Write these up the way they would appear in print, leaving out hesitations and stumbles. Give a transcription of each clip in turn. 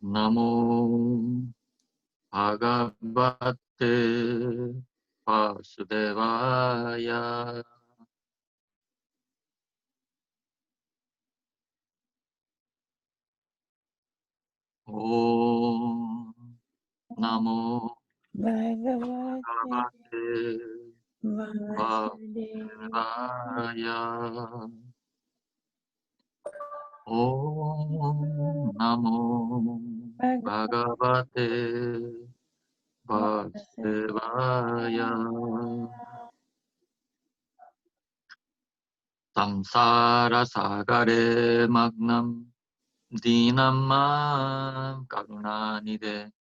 Namo Bhagavate Vasudevaya. Om Namo Bhagavate Vasudevaya. Om Namo Bhagavate Vasudevaya. Samsara Sagare Magnam Dinamam Karunanide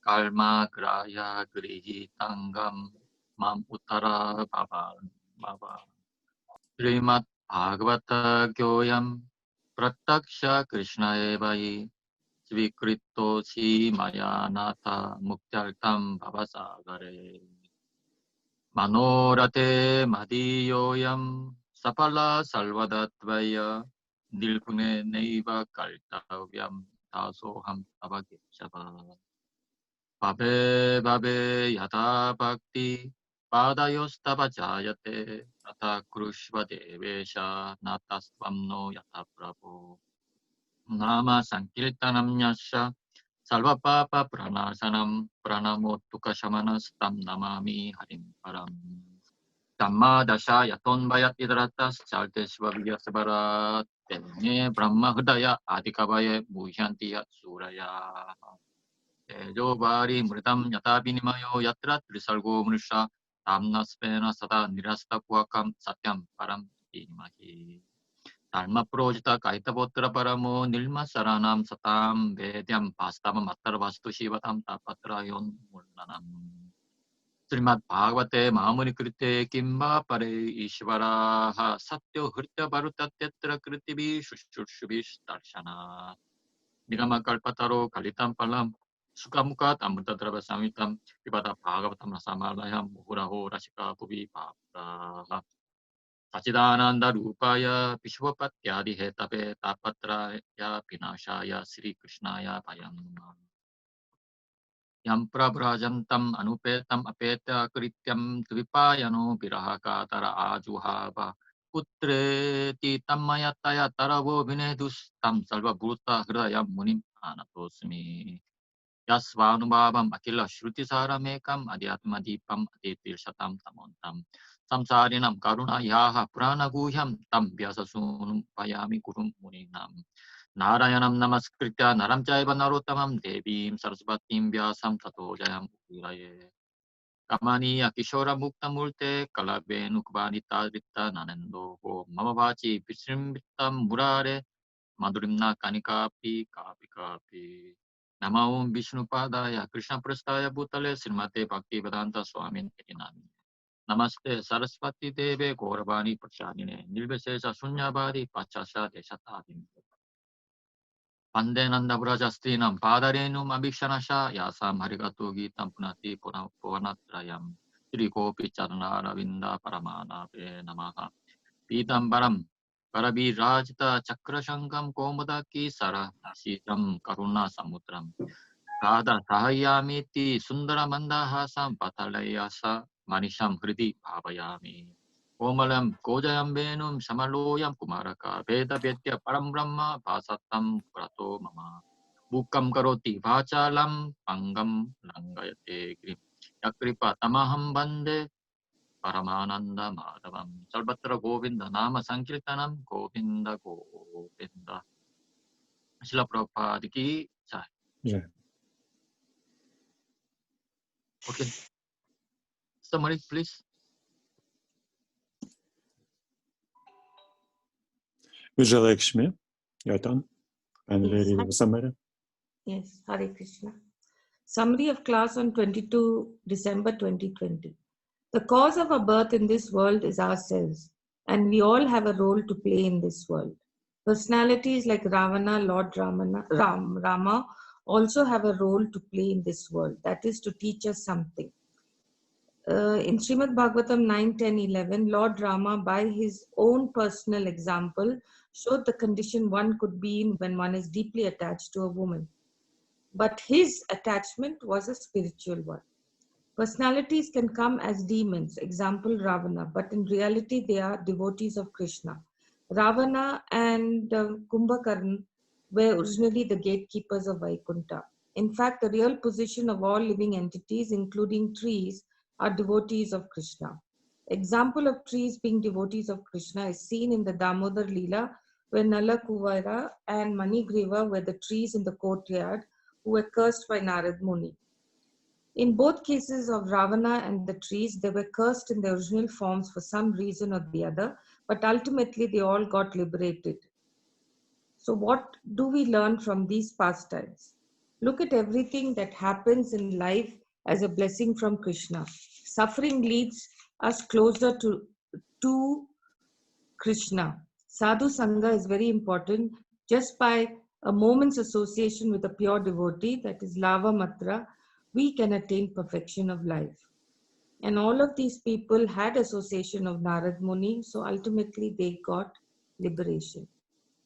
Kalma Graya Grihi Tangam Mam Uttara Baba Srimad Bhagavata Gyoyam Prataksha Krishna Evai Svikrito Si Mayanata Muktyartam Bhavasagare Manorate Madiyoyam Sapala Salvadatvaya Nilpune Neiva Kartavyam Tasoham Avageshava Babe Babe Yata Bhakti Padayostava Jayate Nata Krushva Devesha Natasvam no Yata Prabhu Nama Sankirtanam Yasha Salva Papa Pranasanam Pranamotuka Shamanas Tam Namami Harim Param Dhamma Dasha Yaton Bayat Idratas Chalte Shvabhya Sabarat Tene Brahma Hridaya Adikavaye Muhyantiya Suraya Tejo Bari Mritam Yata Binimayo Yatra Trisalgo Mrisha Tamna Spena Sada Nirasta Puakam Satyam Param Dinimahi Dharma Projita Kaitapotra Paramo Nilma Saranam Satam Vedyam Pastama Mattara Vastu Shivatam Tapatrayon Murlanam Srimad Bhagavate Mahamuni Krite Kimba Pare Ishvaraha Satyo Hritya Bharutatyatra Kritivi Shushubhish Darshana Nigama Kalpataro Kalitam Palam Sukamukat Amritadrava Samitam Pibata Bhagavatam Rasamalayam Muhuraho Rashika Bhuvi Bhavraha Sachidananda Rupaya Vishwapatyadi Hetape Tapatraya Vinashaya Sri Krishnaya Payam Yam Prabhrajantam Anupetam Apeta Krityam Tvipayano Virahakatara Ajuhava Putreti Tamayataya Taravo Vinedus Tam Salva Bhuta Hridayam Munim Anatosmi Yasvanubhavam Akila Shruti Saramekam Adhyatma Deepam Aditir Shatam Tamontam Samsarinam Karuna Yaha Prana Guhyam Tam Vyasasunum Payami Kurum Muninam Narayanam Namaskritya Naram Chaiva Narottamam Devim Sarasvatim Vyasam Tato Jayam Upiraye Kamaniya Kishora Mukta Multe Kalabenu Kvanita Ritta Nanendo Mamavachi Pisrimvitam Murare Madhurimna Kanikapi Kapi Kapi Nama Om Vishnupadaya Krishna Prastaya Bhutale Srimate Bhaktivedanta Swami Nami Namaste Saraswati Deve Gauravani Prachanine Nilvesesa Sunyabadi Pachasya Deshatadin Pandenanda Brajastrinam Padarenum Abhishanasha Yasam Harigato Gitam Punati Puranatrayam Sri Gopi Charana Ravinda Paramana Pe Namaha Pitambaram Karabi Rajta Chakrashankam Komodaki Sara Sitam Karuna Samutram Radha Sahayamiti Sundara Mandahasam Patalayasa Manisham Hridi Bhavayami Komalam Kojayam Venum Samaloyam Kumaraka Veda Vetya Param Brahma Vasatam Prato Mama Bukam Karoti Vachalam Pangam Langayate Grim Yakripa Tamaham Bande Paramananda Madhavam Sarvatra Govinda Nama Sankirtanam Govinda Govinda Srila Prabhupada ki jai. Yeah. Okay. Summary, please. Vijayalakshmi, your turn. And Yes, read the summary. Yes, Hare Krishna. Summary of class on 22 December 2020. The cause of our birth in this world is ourselves, and we all have a role to play in this world. Personalities like Ravana, Lord Rama also have a role to play in this world, that is to teach us something. In Srimad Bhagavatam 9, 10, 11, Lord Rama, by his own personal example, showed the condition one could be in when one is deeply attached to a woman. but his attachment was a spiritual one. Personalities can come as demons, example Ravana, but in reality they are devotees of Krishna. Ravana and Kumbhakarna were originally the gatekeepers of Vaikuntha. In fact, the real position of all living entities, including trees, are devotees of Krishna. Example of trees being devotees of Krishna is seen in the Damodar Leela, where Nala Kuvara and Manigriva were the trees in the courtyard who were cursed by Narad Muni. In both cases of Ravana and the trees, they were cursed in their original forms for some reason or the other, but ultimately they all got liberated. So what do we learn from these pastimes? Look at everything that happens in life as a blessing from Krishna. Suffering leads us closer to Krishna. Sadhu Sangha is very important. Just by a moment's association with a pure devotee, that is Lava Matra, we can attain perfection of life. And all of these people had association of Narad Muni, so ultimately they got liberation.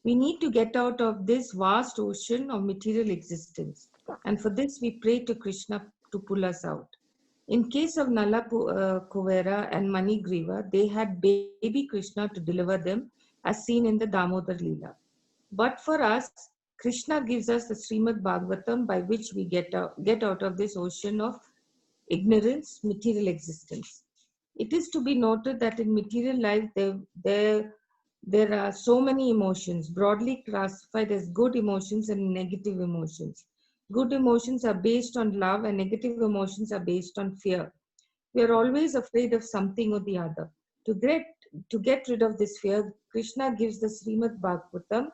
We need to get out of this vast ocean of material existence. And for this, we pray to Krishna to pull us out. In case of Nala Kuvera and Manigriva, they had baby Krishna to deliver them, as seen in the Damodar Leela. But for us, Krishna gives us the Srimad Bhagavatam by which we get out of this ocean of ignorance, material existence. It is to be noted that in material life, there are so many emotions, broadly classified as good emotions and negative emotions. Good emotions are based on love and negative emotions are based on fear. We are always afraid of something or the other. To get rid of this fear, Krishna gives the Srimad Bhagavatam,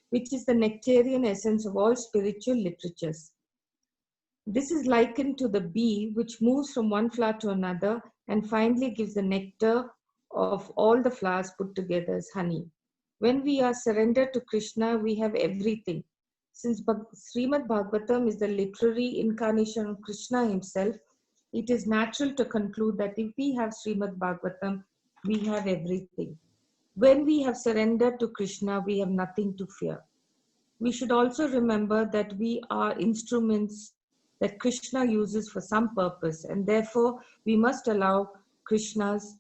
which is the nectarian essence of all spiritual literatures. This is likened to the bee which moves from one flower to another and finally gives the nectar of all the flowers put together as honey. When we are surrendered to Krishna, we have everything. Since Srimad Bhagavatam is the literary incarnation of Krishna himself, it is natural to conclude that if we have Srimad Bhagavatam, we have everything. When we have surrendered to Krishna, we have nothing to fear. We should also remember that we are instruments that Krishna uses for some purpose, and therefore we must follow Krishna's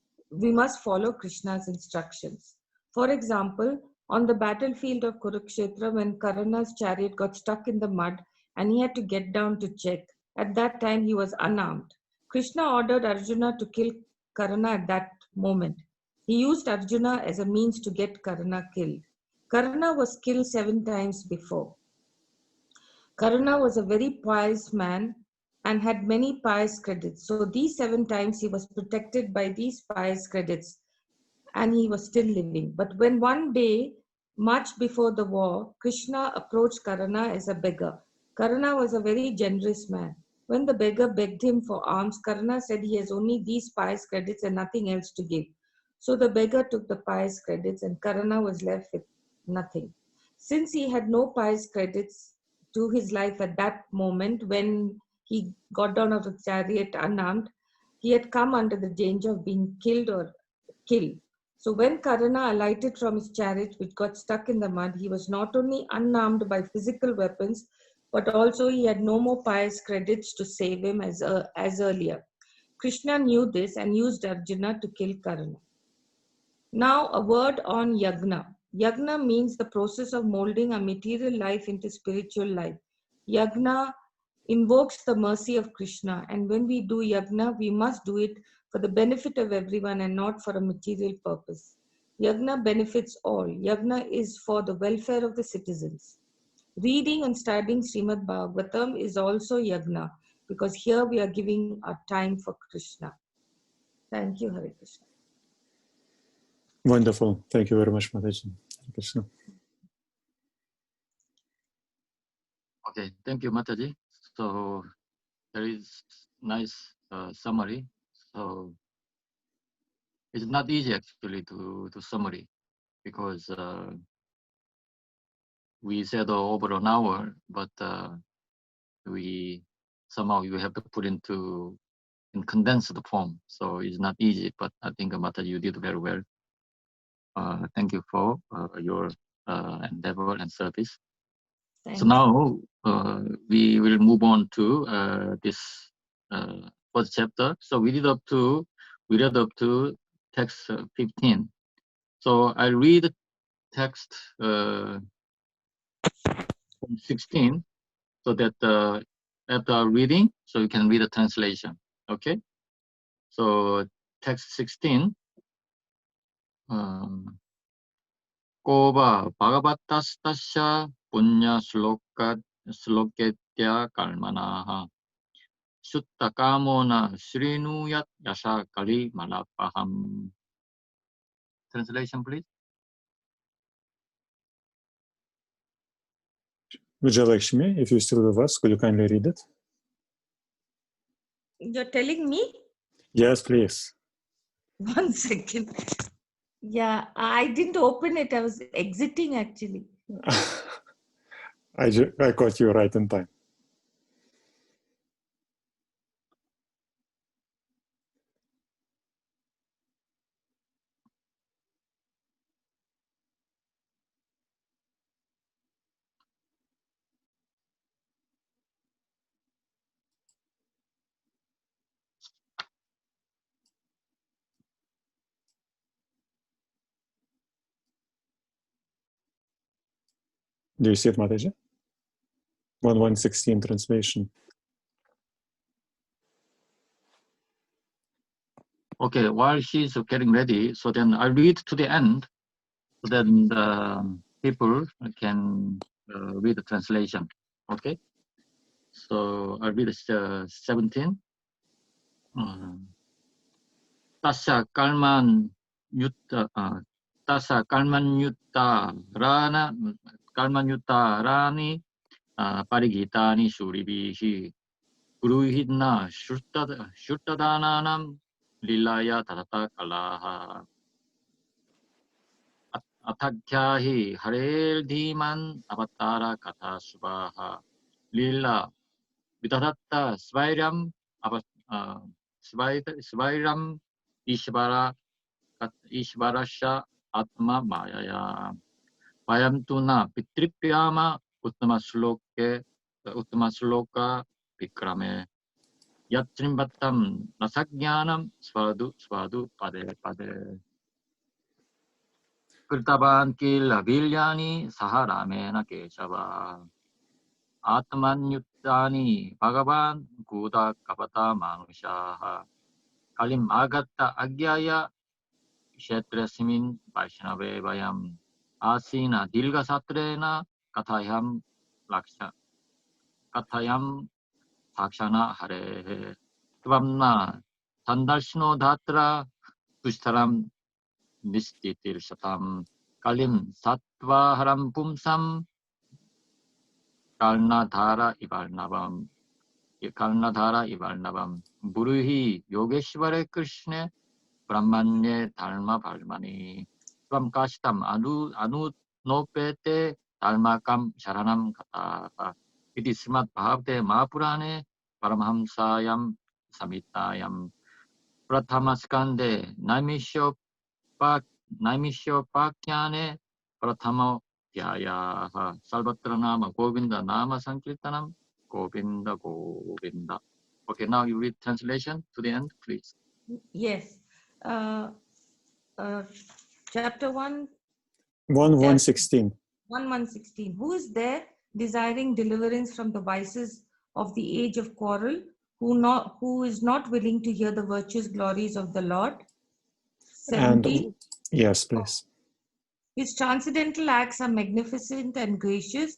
instructions. For example, on the battlefield of Kurukshetra, when Karna's chariot got stuck in the mud and he had to get down to check, at that time he was unarmed. Krishna ordered Arjuna to kill Karna at that moment. He used Arjuna as a means to get Karna killed. Karna was killed 7 times before. Karna was a very pious man and had many pious credits. So these 7 times he was protected by these pious credits and he was still living. But when one day, much before the war, Krishna approached Karna as a beggar. Karna was a very generous man. When the beggar begged him for alms, Karna said he has only these pious credits and nothing else to give. So the beggar took the pious credits and Karna was left with nothing. Since he had no pious credits to his life at that moment when he got down out of the chariot unarmed, he had come under the danger of being killed or killed. So when Karna alighted from his chariot, which got stuck in the mud, he was not only unarmed by physical weapons, but also he had no more pious credits to save him as earlier. Krishna knew this and used Arjuna to kill Karna. Now a word on yagna. Yagna means the process of molding a material life into spiritual life. Yagna invokes the mercy of Krishna, and when we do yagna, we must do it for the benefit of everyone and not for a material purpose. Yagna benefits all. Yagna is for the welfare of the citizens. Reading and studying Srimad Bhagavatam is also yagna, because here we are giving our time for Krishna. Thank you, Hare Krishna. Wonderful. Thank you very much, Mataji. Hare Krishna. Okay, thank you, Mataji. So there is nice summary. So it's not easy actually to summary because we said over an hour, but we somehow you have to put in condensed form. So it's not easy, but I think Mataji, you did very well. Thank you for your endeavor and service. So now we will move this first chapter. So we read up to text 15. So I read text 16, so that after reading, so you can read the translation. Okay. So text 16. Koba Bhagavatastasya Punya Sloketya Kalmanaha Sutta Kamona Srinuyat Yasha Kali Malapaham. Translation, please. Vijayalakshmi, if you're still with us, could you kindly read it? You're telling me? Yes, please. 1 second. Yeah, I didn't open it. I was exiting actually. I caught you right in time. Do you see it, Mataji? 1116 translation. Okay, while she's getting ready, so then I read to the end, so then the people can read the translation. Okay, so I read 17. Tasya kalman yutta rani parigitani shuribihi guruhidna shuttadananam lilaya tatata kalaha Atagyahi Harel Dhiman Avatara Katha Subhaha Lila Vidadatta Svairam Svairam Ishvarasha Atma Mayaya Vayam Tuna Pitripyama Uttama Sloka Vikrame Yatrimbatam Nasagyanam Svadu Pade Pade Kirtavan kil vilyani saharamena keshava Atmanyuttani Bhagavan Kuda Kapata Manushaha Kalim Agatta Agyaya Kshetrasimin Vaishnave Vayam Asina Dilga Satrena Kathayam Sakshana Hare Tvamna Sandarshno Dhatra Pushtaram Nistitir Shatam Kalim Sattva Haram Pumsam Kalnadhara Ivarnavam Buruhi Yogeshware Krishna Brahmanye Dharma Bharmani Svam Kashtam Anu Nopete Dharmakam Sharanam Kata Iti Srimad Bhagavate Mahapurane Paramhamsayam Samitayam Prathama Skande Naimishopakyane Prathamo Yaya Salvatra Nama Govinda Nama Sankirtanam Govinda Govinda. Okay, now you read translation to the end, please. Yes. Chapter 1. 1116. 1116. Who is there desiring deliverance from the vices of the age of quarrel, who is not willing to hear the virtuous glories of the Lord? 17. And yes, please. His transcendental acts are magnificent and gracious,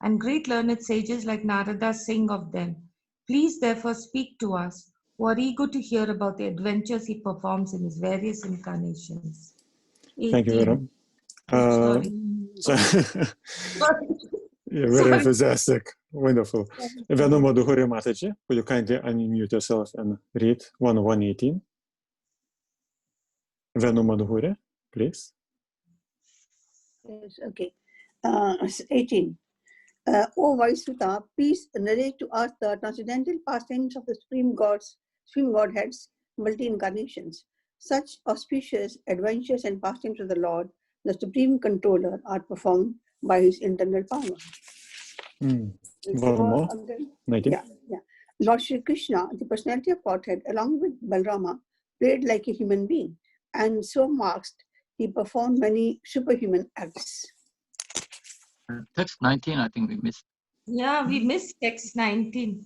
and great learned sages like Narada sing of them. Please therefore speak to us, who are eager to hear about the adventures he performs in his various incarnations. 18. Thank you very much. You're very enthusiastic. Wonderful. Venu Madhuri Mataji, will you kindly unmute yourself and read 1118? Venu Madhuri, please. Yes, okay. 18. O Vaisuta, please narrate to us the transcendental pastimes of the Supreme Godheads, multi-incarnations. Such auspicious adventures and pastimes of the Lord, the Supreme Controller, are performed by his internal power. One more. 19. Yeah. Lord Shri Krishna, the personality of Godhead, along with Balrama, played like a human being, and so masked, he performed many superhuman acts. Text 19, I think we missed. Yeah, we missed text 19.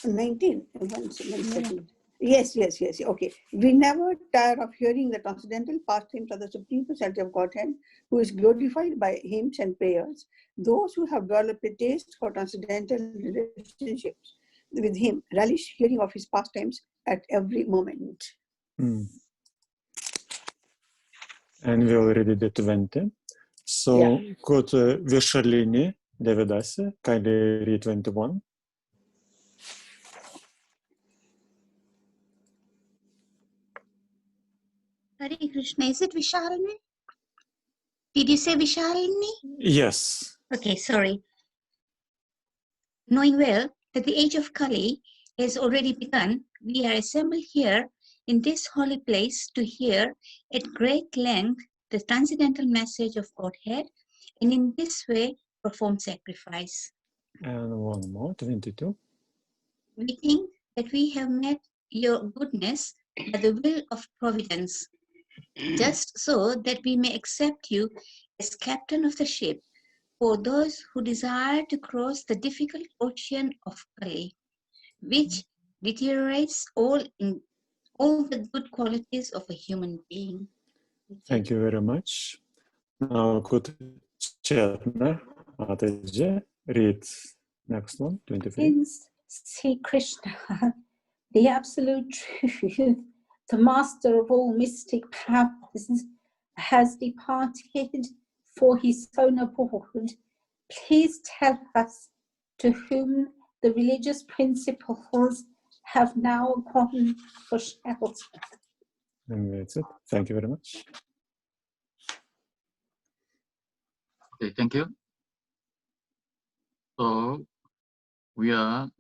19. One second. Yes. Okay. We never tire of hearing the transcendental pastimes of the Supreme Personality of Godhead, who is glorified by hymns and prayers. Those who have developed a taste for transcendental relationships with him relish hearing of his pastimes at every moment. And we already did 20. So Yeah. could Vishalini Devidasi kindly read 21? Hare Krishna, is it Vishalini? Did you say Vishalini? Yes. Okay, sorry. Knowing well that the age of Kali has already begun, we are assembled here in this holy place to hear at great length the transcendental message of Godhead, and in this way perform sacrifice. And one more, 22. We think that we have met your goodness by the will of providence, just so that we may accept you as captain of the ship for those who desire to cross the difficult ocean of Kali, which deteriorates all the good qualities of a human being. Thank you very much. Now could Chetna Mataji read next one, 23. In Sri Krishna, the absolute truth, the master of all mystic powers, has departed for his own abode. Please tell us to whom the religious principles have now gone for shelter. And that's it. Thank you very much. Okay, thank you. So we are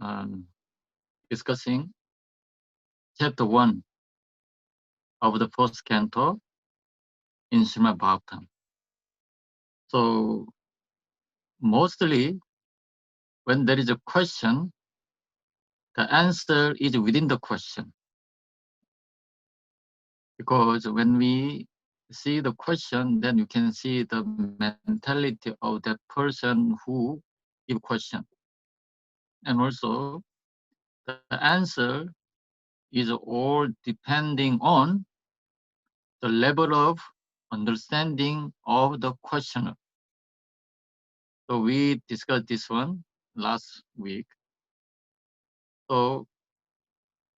discussing chapter 1 of the first canto in Srimad Bhagavatam. So mostly when there is a question, the answer is within the question. Because when we see the question, then you can see the mentality of that person who give question. And also the answer is all depending on the level of understanding of the questioner. So we discussed this one last week. So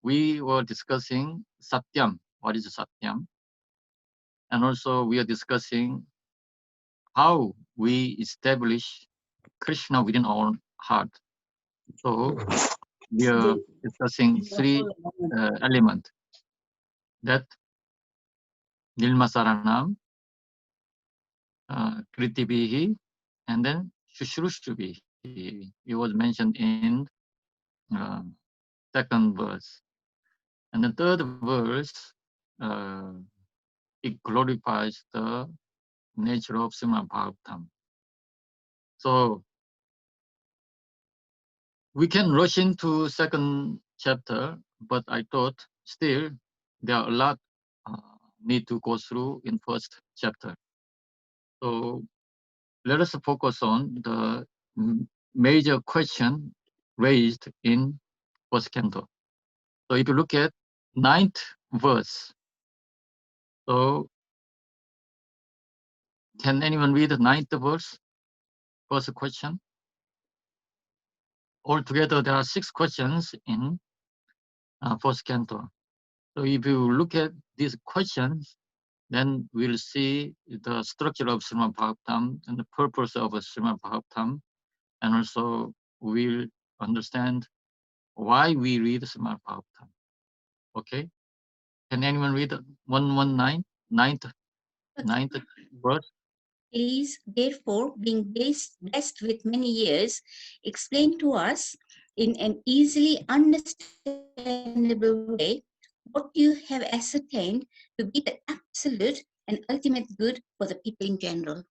we were discussing Satyam. What is Satyam? And also we are discussing how we establish Krishna within our heart. So we are discussing three elements. That Nilmasaranam, Kritibihi, and then Shushrushtubhi. It was mentioned in second verse. And the third verse, it glorifies the nature of Srimad Bhagavatam. So we can rush into second chapter, but I thought still there are a lot need to go through in first chapter. So let us focus on the major question raised in first canto. So if you look at 9th verse, so can anyone read the 9th verse? First question. Altogether, there are 6 questions in first canto. So if you look at these questions, then we'll see the structure of Srimad Bhagavatam and the purpose of Srimad Bhagavatam, and also we'll understand why we read Srimad Bhagavatam. Okay? Can anyone read 119, 9th verse? Please, therefore, being blessed with many years, explain to us in an easily understandable way what you have ascertained to be the absolute and ultimate good for the people in general.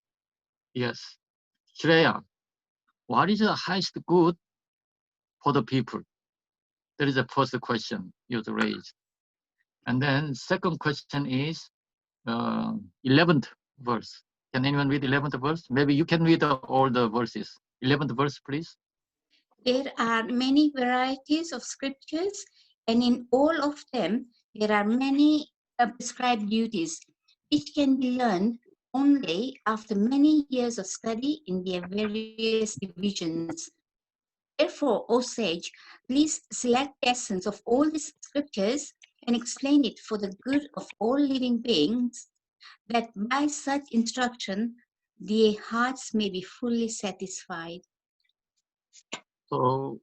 Yes. Shreya, what is the highest good for the people? That is the first question you raised. And then second question is 11th verse. Can anyone read 11th verse? Maybe you can read all the verses. 11th verse, please. There are many varieties of scriptures, and in all of them, there are many prescribed duties, which can be learned only after many years of study in their various divisions. Therefore, O sage, please select the essence of all these scriptures and explain it for the good of all living beings, that by such instruction, their hearts may be fully satisfied. So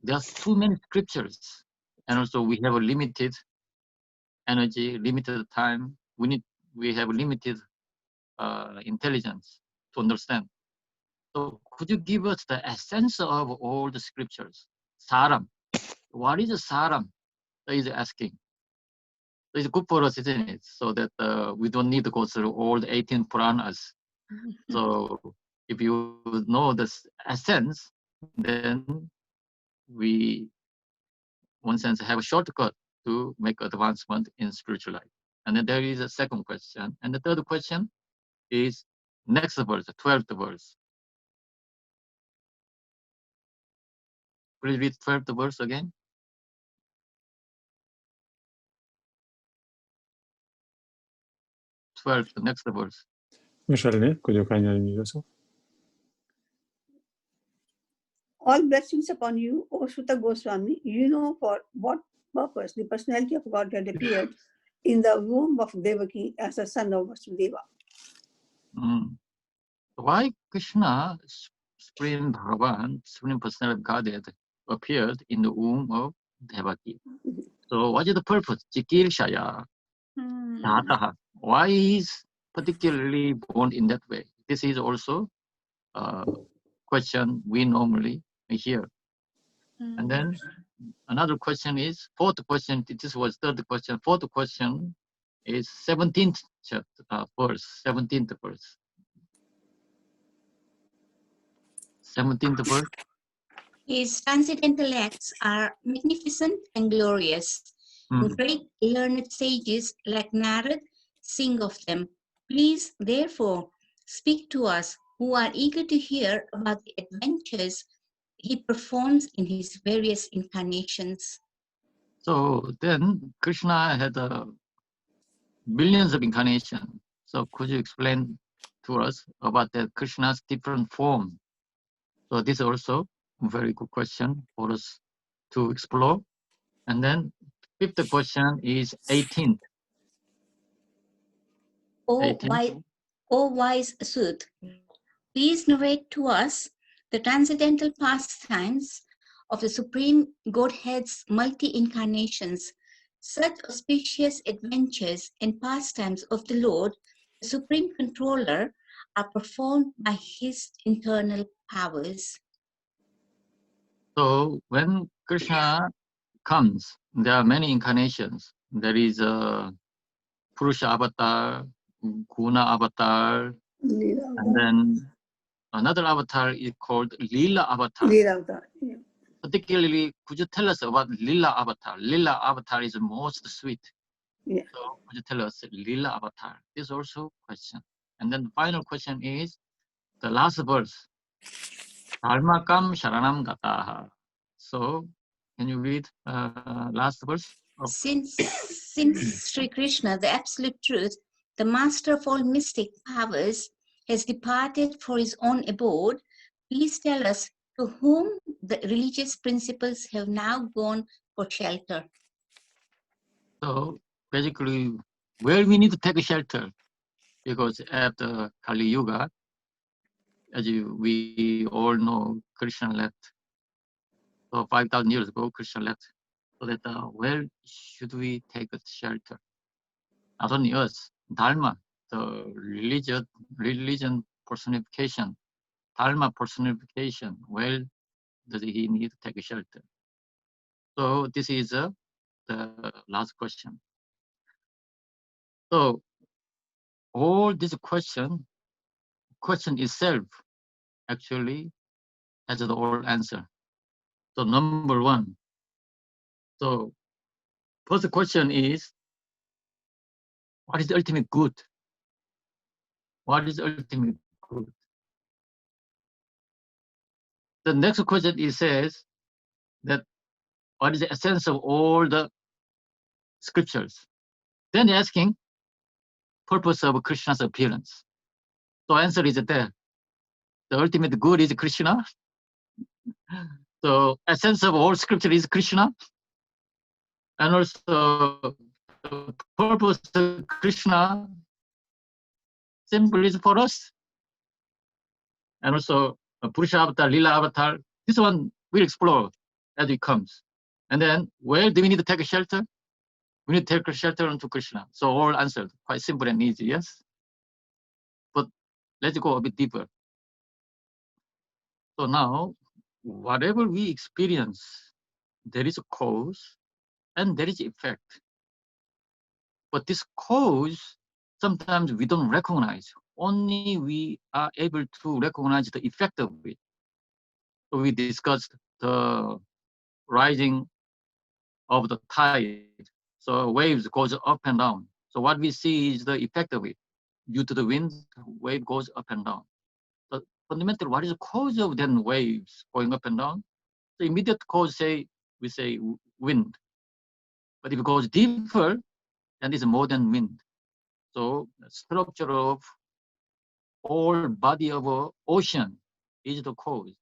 there's too many scriptures, and also we have a limited energy, limited time. We have limited intelligence to understand. So could you give us the essence of all the scriptures? Saram. What is a saram? So he's asking. So it's good for us, isn't it? So that we don't need to go through all the 18 Puranas. So if you know the essence, then we, one sense, have a shortcut to make advancement in spiritual life. And then there is a second question. And the third question is next verse, the 12th verse. Please read 12th verse again. 12th, the next verse. Michelle, could you kindly unmute yourself? All blessings upon you, O Sutta Goswami. You know for what purpose the personality of Godhead appeared in the womb of Devaki as a son of Vasudeva. Why Krishna, Supreme Bhagavan, Supreme Personality of Godhead, appeared in the womb of Devaki? So what is the purpose? Chikirshaya, Dhataha. Why is particularly born in that way? This is also a question we normally hear. And then another question is, fourth question, this was third question, fourth question is 17th verse, 17th verse. 17th verse. His transcendental acts are magnificent and glorious. And great learned sages like Narad sing of them. Please, therefore, speak to us who are eager to hear about the adventures he performs in his various incarnations. So then Krishna had billions of incarnations. So could you explain to us about the Krishna's different form? So this is also a very good question for us to explore. And then fifth question is 18th. O wise Sut, please narrate to us the transcendental pastimes of the Supreme Godhead's multi-incarnations. Such auspicious adventures and pastimes of the Lord, the Supreme Controller, are performed by his internal powers. So when Krishna comes, there are many incarnations. There is a Purusha avatar, Guna avatar, and then another avatar is called Lila avatar. Yeah. Particularly, could you tell us about Lila avatar? Lila avatar is most sweet. Yeah. So could you tell us Lila avatar? This is also a question. And then the final question is the last verse. Dharmakam sharanam gataha. So can you read last verse? Since Sri Krishna, the absolute truth, the master of all mystic powers, has departed for his own abode, please tell us to whom the religious principles have now gone for shelter. So basically, where we need to take a shelter, because after Kali Yuga, as we all know, Krishna left. So 5,000 years ago, Krishna left. So that where should we take a shelter? Not only us, Dharma, the religion personification, Dharma personification, where does he need to take a shelter? So this is the last question. So all this question itself actually has the whole answer. So number one, So first question is, what is the ultimate good? What is the ultimate good? The next question it says that what is the essence of all the scriptures? Then asking purpose of Krishna's appearance. So answer is there. The ultimate good is Krishna. So essence of all scripture is Krishna. And also the purpose of Krishna symbol is for us. And also Purusha avatar, Lila avatar. This one we'll explore as it comes. And then where do we need to take a shelter? We need to take a shelter onto Krishna. So all answered, quite simple and easy, yes? But let's go a bit deeper. So now, whatever we experience, there is a cause and there is effect. But this cause, sometimes we don't recognize. Only we are able to recognize the effect of it. So we discussed the rising of the tide. So waves goes up and down. So what we see is the effect of it. Due to the wind, wave goes up and down. So fundamentally, what is the cause of then waves going up and down? The immediate cause, we say wind. But if it goes deeper, then it's more than wind. So the structure of all body of a ocean is the cause.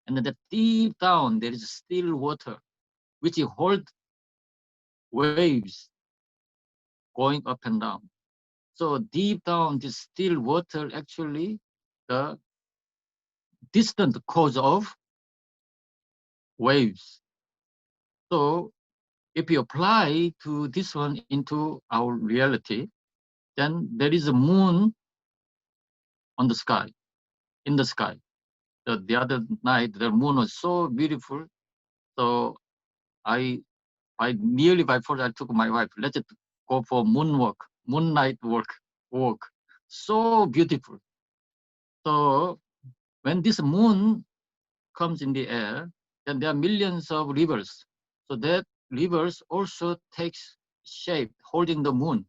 And then deep down, there is still water, which hold waves going up and down. So deep down, this still water actually the distant cause of waves. So if you apply to this one into our reality, then there is a moon on the sky, in the sky. The other night, the moon was so beautiful. So I by force, I took my wife, let's go for moonlight walk. So beautiful. So when this moon comes in the air, then there are millions of rivers. So that rivers also takes shape, holding the moon.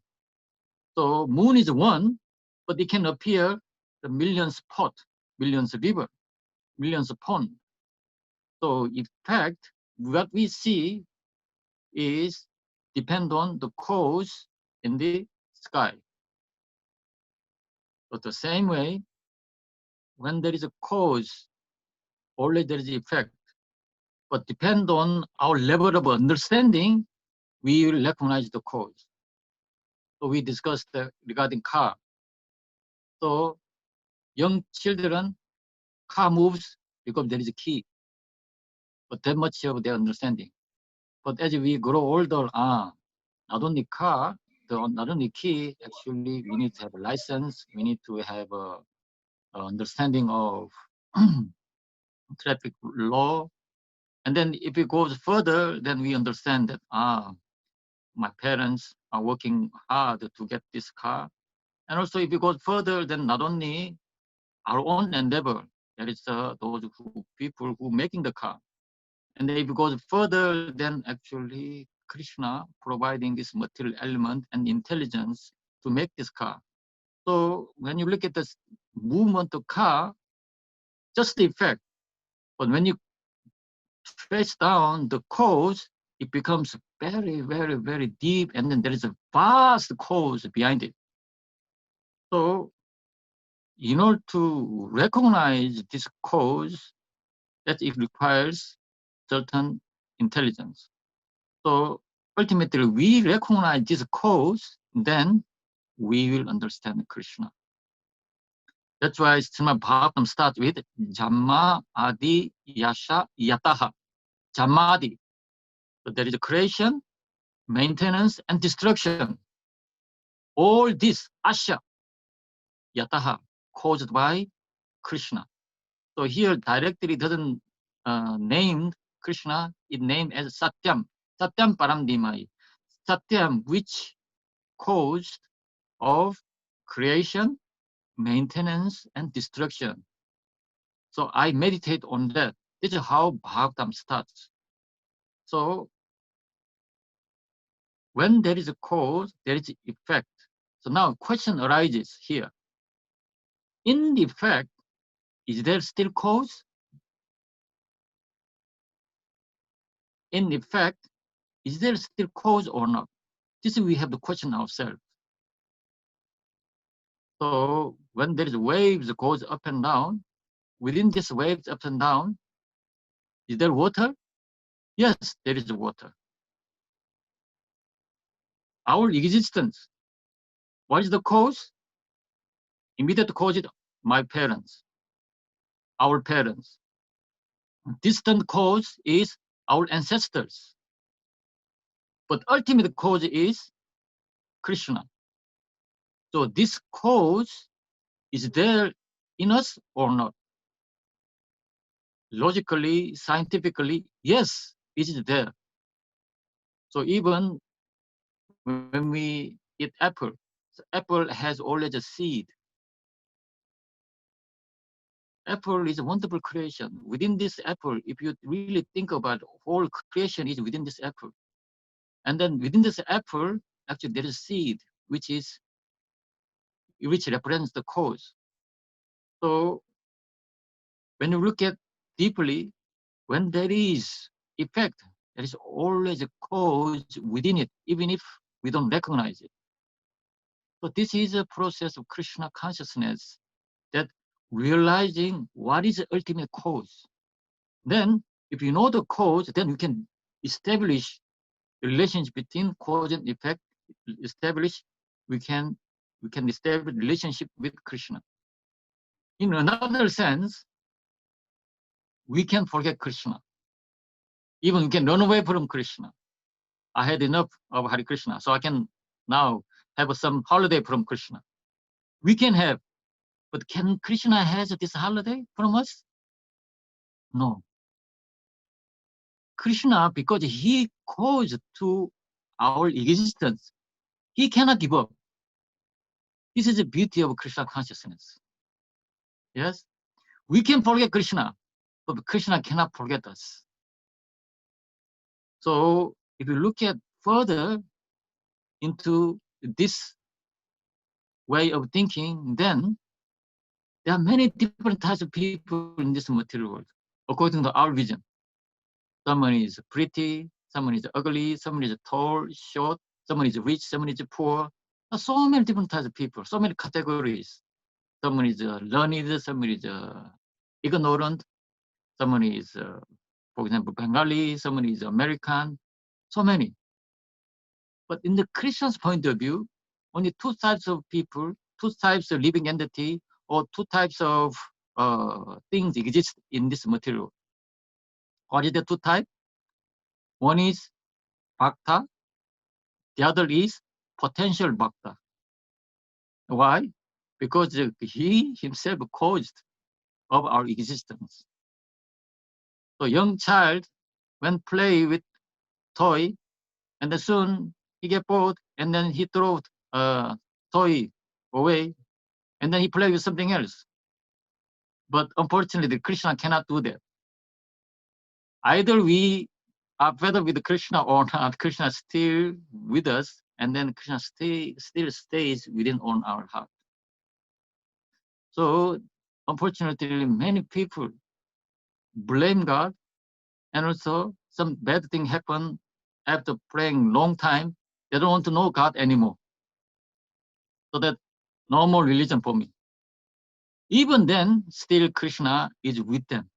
So moon is one, but it can appear the millions pot, millions river, millions pond. So in fact, what we see is depend on the cause in the sky. But the same way, when there is a cause, only there is effect. But depend on our level of understanding, we will recognize the cause. So we discussed regarding car. So young children, car moves because there is a key. But that much of their understanding. But as we grow older, not only car, not only key, actually we need to have a license, we need to have a understanding of traffic law. And then if it goes further, then we understand that, my parents are working hard to get this car. And also if it goes further, then not only our own endeavor, there is those people who making the car. And if it goes further, then actually Krishna providing this material element and intelligence to make this car. So when you look at this movement of car, just the effect. But when you trace down the cause, it becomes very, very, very deep, and then there is a vast cause behind it. So in order to recognize this cause, that it requires certain intelligence. So ultimately, we recognize this cause, then we will understand Krishna. That's why Srimad Bhagavatam starts with Jamma Adi Yasha Yataha. Jamadi. So there is a creation, maintenance, and destruction. All this Asha Yataha caused by Krishna. So here directly doesn't name Krishna, it named as Satyam. Satyam Paramdimai. Satyam, which caused of creation, maintenance, and destruction. So I meditate on that. This is how Bhagavatam starts. So when there is a cause, there is effect. So now question arises here. In the effect, is there still cause? In effect, is there still cause or not? This we have to question ourselves. So when there is waves goes up and down, within this waves up and down, is there water? Yes, there is water. Our existence, what is the cause? Immediate cause is my parents, our parents. Distant cause is our ancestors. But ultimate cause is Krishna. So this cause is there in us or not? Logically, scientifically, yes, it is there. So even when we eat apple, the apple has always a seed. Apple is a wonderful creation. Within this apple, if you really think about whole creation is within this apple. And then within this apple, actually there is seed, which represents the cause. So when you look at deeply, when there is effect, there is always a cause within it, even if we don't recognize it. So this is a process of Krishna consciousness, that realizing what is the ultimate cause. Then if you know the cause, then you can establish the relationship between cause and effect. We can establish relationship with Krishna. In another sense, we can forget Krishna. Even we can run away from Krishna. I had enough of Hare Krishna, so I can now have some holiday from Krishna. We can have, but can Krishna has this holiday from us? No. Krishna, because he caused to our existence, he cannot give up. This is the beauty of Krishna consciousness. Yes, we can forget Krishna, but Krishna cannot forget us. So if you look at further into this way of thinking, then there are many different types of people in this material world, according to our vision. Someone is pretty, someone is ugly, someone is tall, short, someone is rich, someone is poor. There are so many different types of people, so many categories. Someone is learned, someone is ignorant, someone is, for example, Bengali, someone is American, so many. But in the Christian's point of view, only two types of people, two types of living entity, or two types of things exist in this material. What is the two types? One is Bhakta, the other is potential Bhakta. Why? Because he himself caused of our existence. So young child, when play with toy, and then soon he get bored, and then he throw toy away, and then he play with something else. But unfortunately, Krishna cannot do that. Either we are fed up with Krishna or not, Krishna is still with us, and then Krishna still stays within on our heart. So unfortunately, many people blame God, and also some bad thing happen after praying long time. They don't want to know God anymore. So that no more religion for me. Even then, still Krishna is with them.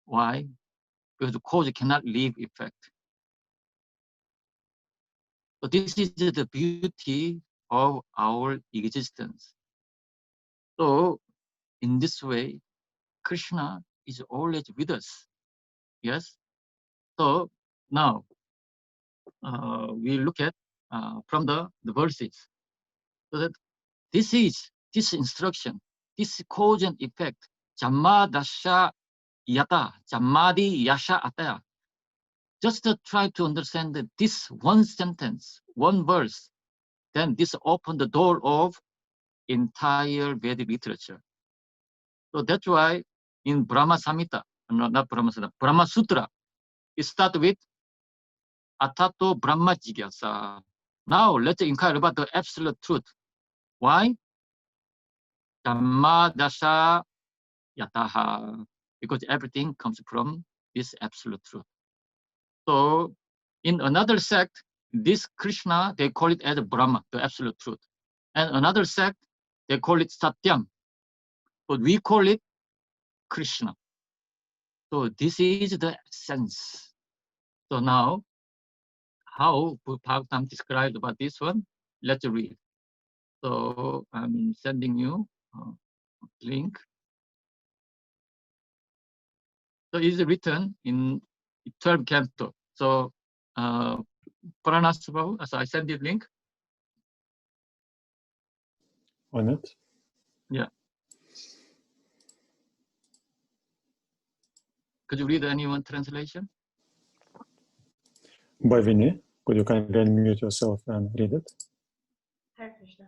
Why? Because the cause cannot leave effect. So this is the beauty of our existence. So in this way, Krishna is always with us. Yes. So now we look at from the verses. So that this instruction, this cause and effect, Jamma Dasha Yata, Jammadi Yasha Ataya. Just to try to understand that this one sentence, one verse, then this opened the door of entire Vedic literature. So that's why in Brahma Samhita, not Brahma Samhita, Brahma Sutra, it starts with Atato Brahma Jigyasa. Now let's inquire about the absolute truth. Why? Dhamma Dasha Yataha. Because everything comes from this absolute truth. So in another sect, this Krishna, they call it as Brahma, the absolute truth. And another sect, they call it Satyam. But we call it Krishna. So this is the essence. So now, how Bhagavatam described about this one? Let's read. So I'm sending you a link. So it's written in 12 canto. So Paranasubhavu, so I send you the link. On it? Yeah. Could you read anyone translation? Bhavini, could you kindly unmute yourself and read it? Hare Krishna.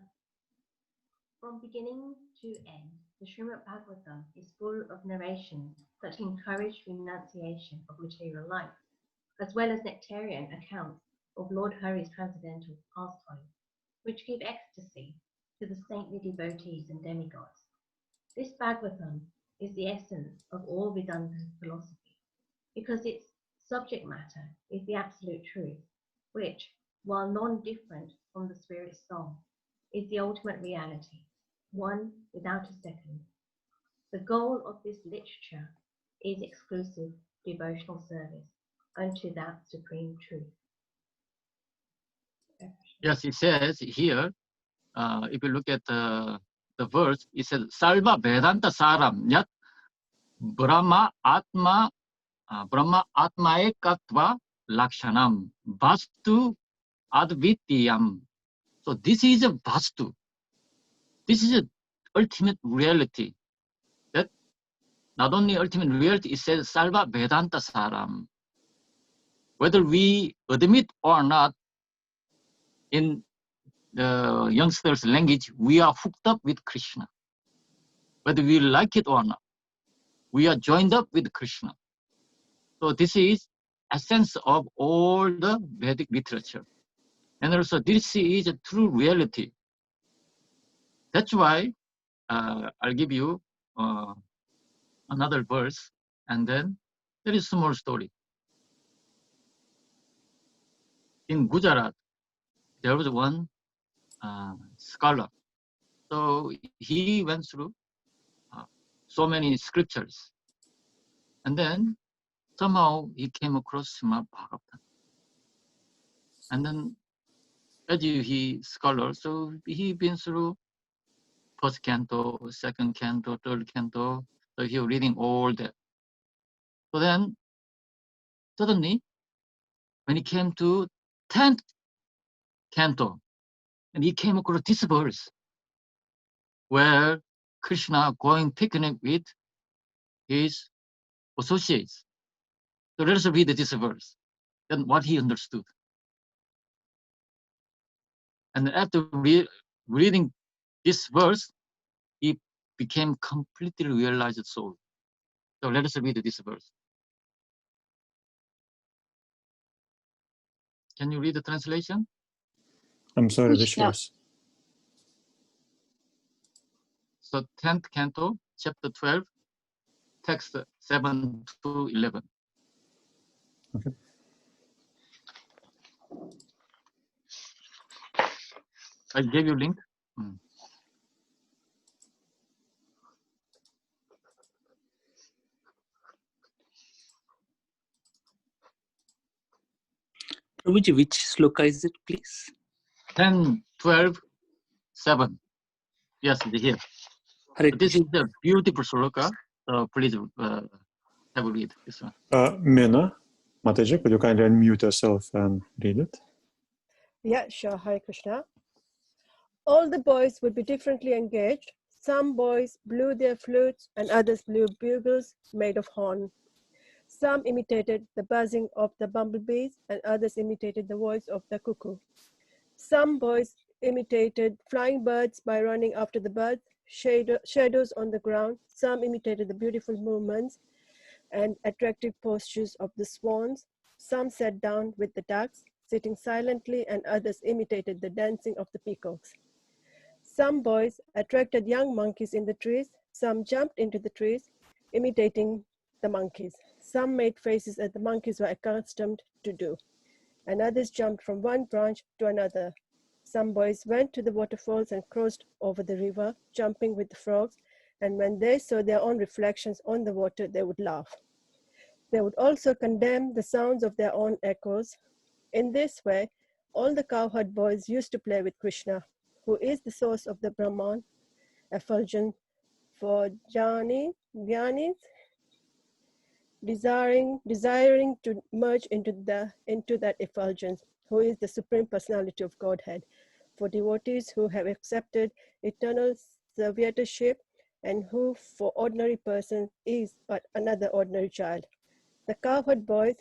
From beginning to end, the Srimad Bhagavatam is full of narrations that encourage renunciation of material life, as well as nectarian accounts of Lord Hari's transcendental pastimes, which give ecstasy to the saintly devotees and demigods. This Bhagavatam is the essence of all Vedanta philosophy, because its subject matter is the absolute truth, which, while non-different from the spirit soul, is the ultimate reality, one without a second. The goal of this literature is exclusive devotional service unto that supreme truth. Yes, it says here, if you look at the verse, it says, Salva Vedanta Saram Yat Brahma Atma Ekatva Lakshanam Vastu Advitiyam. So this is a Vastu. This is an ultimate reality. That not only ultimate reality, it says Salva Vedanta Saram. Whether we admit or not, in the youngsters' language, we are hooked up with Krishna. Whether we like it or not, we are joined up with Krishna. So this is essence of all the Vedic literature. And also this is a true reality. That's why I'll give you another verse, and then there is a small story. In Gujarat, there was one scholar. So he went through so many scriptures. And then somehow he came across Srimad Bhagavatam. And then as he scholar, so he been through first canto, second canto, third canto. So he was reading all that. So then suddenly, when he came to 10th canto, and he came across this verse where Krishna going picnic with his associates. So let us read this verse, then what he understood. And after reading this verse, he became completely realized soul. So let us read this verse. Can you read the translation? I'm sorry, Which which verse? So 10th canto, chapter 12, text 7 to 11. Okay. I gave you a link. Prabhuji, which sloka is it, please? 10, 12, 7. Yes, it's here. Hare This is Krishna. the beautiful sloka. So please have a read this one. Meena, Mataji, could you kindly unmute yourself and read it? Yeah, sure. Hare Krishna. All the boys would be differently engaged. Some boys blew their flutes and others blew bugles made of horn. Some imitated the buzzing of the bumblebees and others imitated the voice of the cuckoo. Some boys imitated flying birds by running after the birds, shadows on the ground. Some imitated the beautiful movements and attractive postures of the swans. Some sat down with the ducks, sitting silently, and others imitated the dancing of the peacocks. Some boys attracted young monkeys in the trees. Some jumped into the trees, imitating the monkeys. Some made faces as the monkeys were accustomed to do, and others jumped from one branch to another. Some boys went to the waterfalls and crossed over the river, jumping with the frogs, and when they saw their own reflections on the water, they would laugh. They would also condemn the sounds of their own echoes. In this way, all the cowherd boys used to play with Krishna, who is the source of the Brahman effulgence for jnanis, desiring to merge into that effulgence, who is the Supreme Personality of Godhead, for devotees who have accepted eternal servitorship and who, for ordinary persons, is but another ordinary child. The cowherd boys,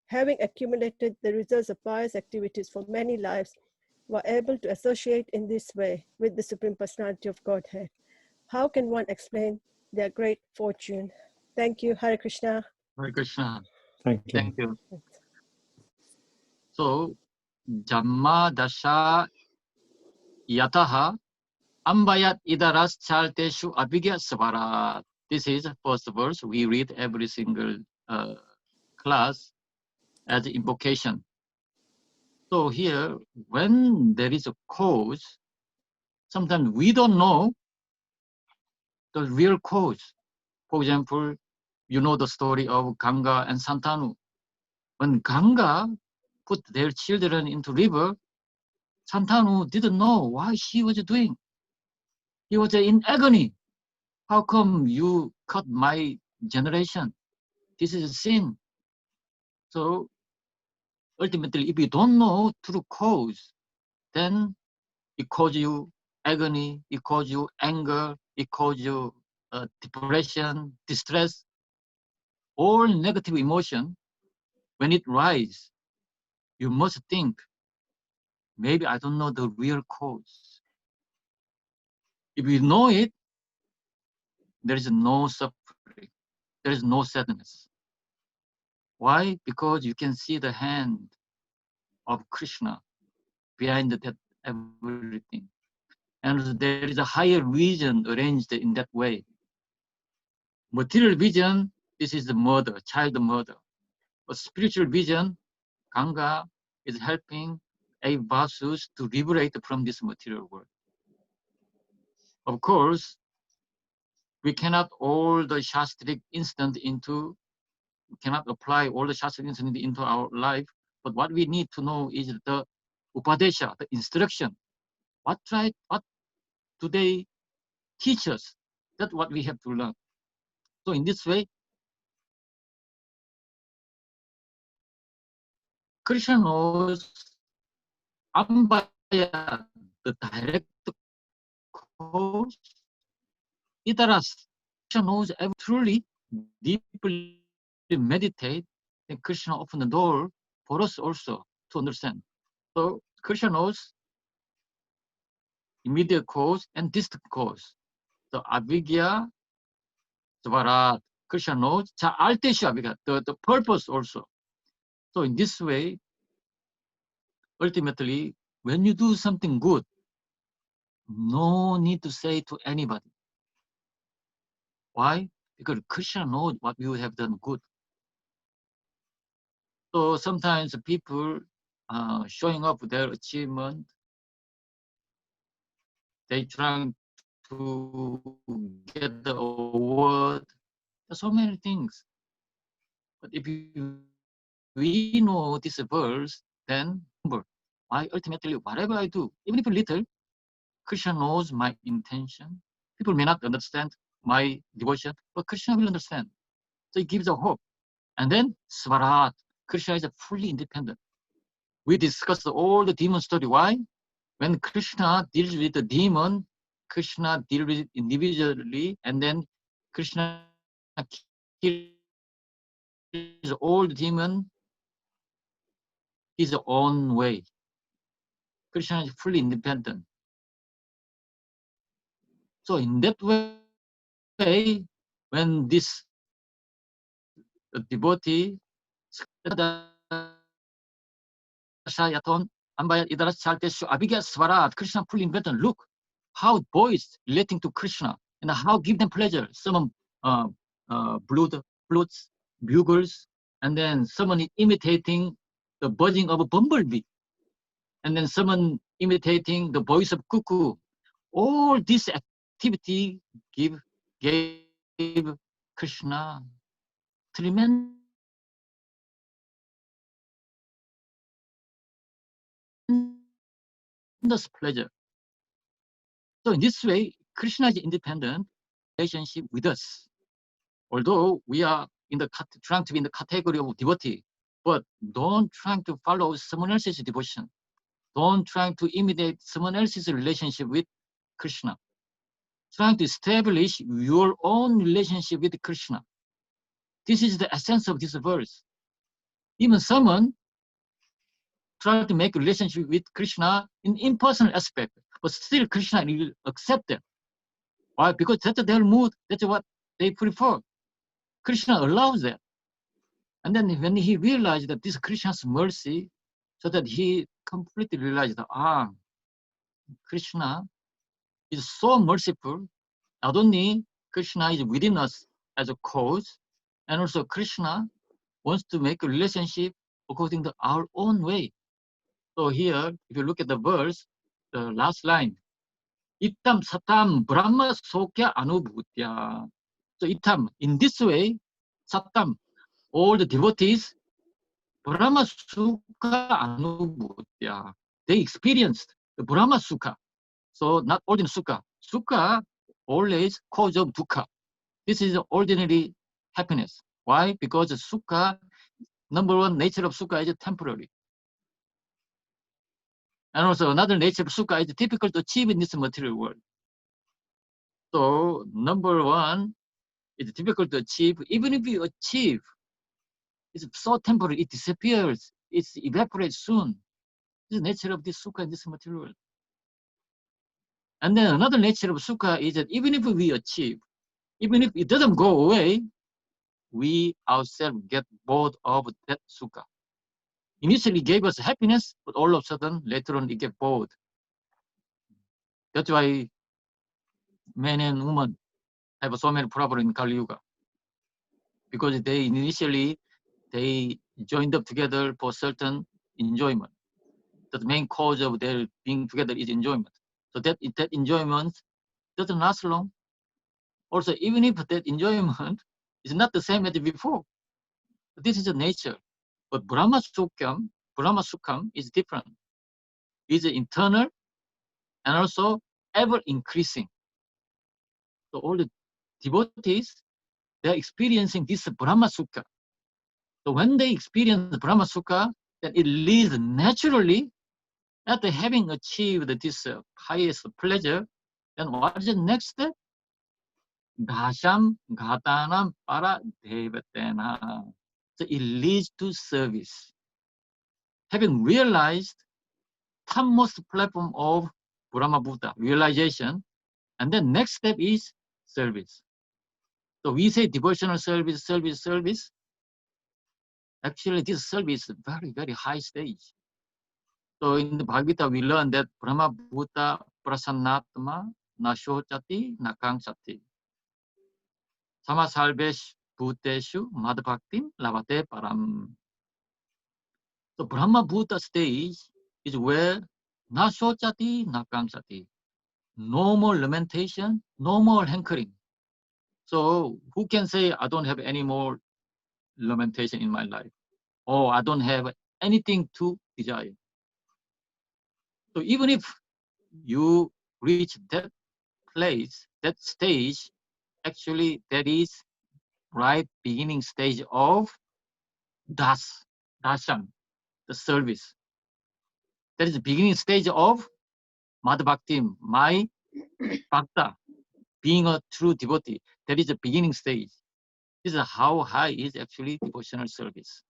having accumulated the results of pious activities for many lives, were able to associate in this way with the Supreme Personality of Godhead. How can one explain their great fortune? Thank you. Hare Krishna. Hare Krishna. Thank you. Thank you. So, Jamma Dasha Yataha Ambayat Idaras Chalteshu Abhigya Svara. This is the first verse we read every single class as invocation. So here, when there is a cause, sometimes we don't know the real cause. For example, you know the story of Ganga and Santanu. When Ganga put their children into river, Santanu didn't know why she was doing. He was in agony. How come you cut my generation? This is a sin. So ultimately, if you don't know true cause, then it causes you agony, it causes you anger, it causes you depression, distress, all negative emotion. When it rises, you must think, maybe I don't know the real cause. If you know it, there is no suffering, there is no sadness. Why? Because you can see the hand of Krishna behind that everything. And there is a higher vision arranged in that way. Material vision, this is the murder, child murder. But spiritual vision, Ganga is helping a Vasus to liberate from this material world. Of course, we cannot all the Shastric instant into, we cannot apply all the Shastric instant into our life, but what we need to know is the Upadesha, the instruction. What do they teach us? That's what we have to learn. So in this way, Krishna knows Ambaya, the direct cause. Itaras, Krishna knows every truly deeply meditate, then Krishna opened the door for us also to understand. So Krishna knows immediate cause and distant cause. So Avigya Svarat, Krishna knows Altesha Avigya, the purpose also. So in this way, ultimately, when you do something good, no need to say to anybody. Why? Because Krishna knows what you have done good. So sometimes people showing up their achievement, they trying to get the award. There's so many things. But if we know this verse, then why ultimately whatever I do, even if little, Krishna knows my intention. People may not understand my devotion, but Krishna will understand. So it gives a hope. And then Svarat, Krishna is fully independent. We discussed all the demon story. Why? When Krishna deals with the demon, Krishna deals with it individually, and then Krishna kills all the demon his own way. Krishna is fully independent. So in that way, when this devotee, Yaton, Ambayat Idaras Chalteshu, Abigas Svarat, Krishna fully invented. Look how boys relating to Krishna and how give them pleasure. Some flutes, bugles, and then someone imitating the buzzing of a bumblebee, and then someone imitating the voice of cuckoo. All this activity gave Krishna tremendous pleasure. So in this way, Krishna is independent relationship with us. Although we are trying to be in the category of devotee, but don't try to follow someone else's devotion. Don't try to imitate someone else's relationship with Krishna. Trying to establish your own relationship with Krishna. This is the essence of this verse. Even someone try to make a relationship with Krishna in impersonal aspect, but still Krishna will accept them. Why? Because that's their mood, that's what they prefer. Krishna allows that. And then when he realized that this Krishna's mercy, so that he completely realized that, Krishna is so merciful. Not only Krishna is within us as a cause, and also Krishna wants to make a relationship according to our own way. So here, if you look at the verse, the last line, Itam satam brahma sokya anubhutya. So itam, in this way, satam, all the devotees, brahma sukha anubhutya. They experienced the brahma sukha. So not ordinary sukha. Sukha always cause of dukkha. This is ordinary happiness. Why? Because sukha, number one, nature of sukha is temporary. And also another nature of sukha is difficult to achieve in this material world. So number one, it's difficult to achieve. Even if you achieve, it's so temporary, it disappears, it evaporates soon. This is the nature of this sukha in this material world. And then another nature of sukha is that even if we achieve, even if it doesn't go away, we ourselves get bored of that sukha. Initially it gave us happiness, but all of a sudden, later on, it get bored. That's why men and women have so many problems in Kali Yuga. Because they initially, they joined up together for certain enjoyment. The main cause of their being together is enjoyment. So that enjoyment doesn't last long. Also, even if that enjoyment is not the same as before, this is the nature. But Brahma Sukham is different. It's internal and also ever increasing. So all the devotees, they're experiencing this Brahma Sukha. So when they experience Brahma Sukha, then it leads naturally after having achieved this highest pleasure. Then what is the next step? Ghasham Ghatanam Para Devatena. So it leads to service. Having realized topmost platform of Brahma Buddha, realization, and then next step is service. So we say devotional service, service. Actually, this service is very, very high stage. So in the Bhagavad Gita, we learn that Brahma Bhuta Prasannatma Nashocati Nakangsati. Samasalvesh Bhuteshu Madhbhaktim Lavate Param. The Brahma Bhuta stage is where Nashocati Nakangsati. No more lamentation, no more hankering. So who can say, I don't have any more lamentation in my life, or I don't have anything to desire? So even if you reach that place, that stage, actually that is right beginning stage of dasam, the service. That is the beginning stage of madhbhaktim, my bhakta, being a true devotee. That is the beginning stage. This is how high is actually devotional service.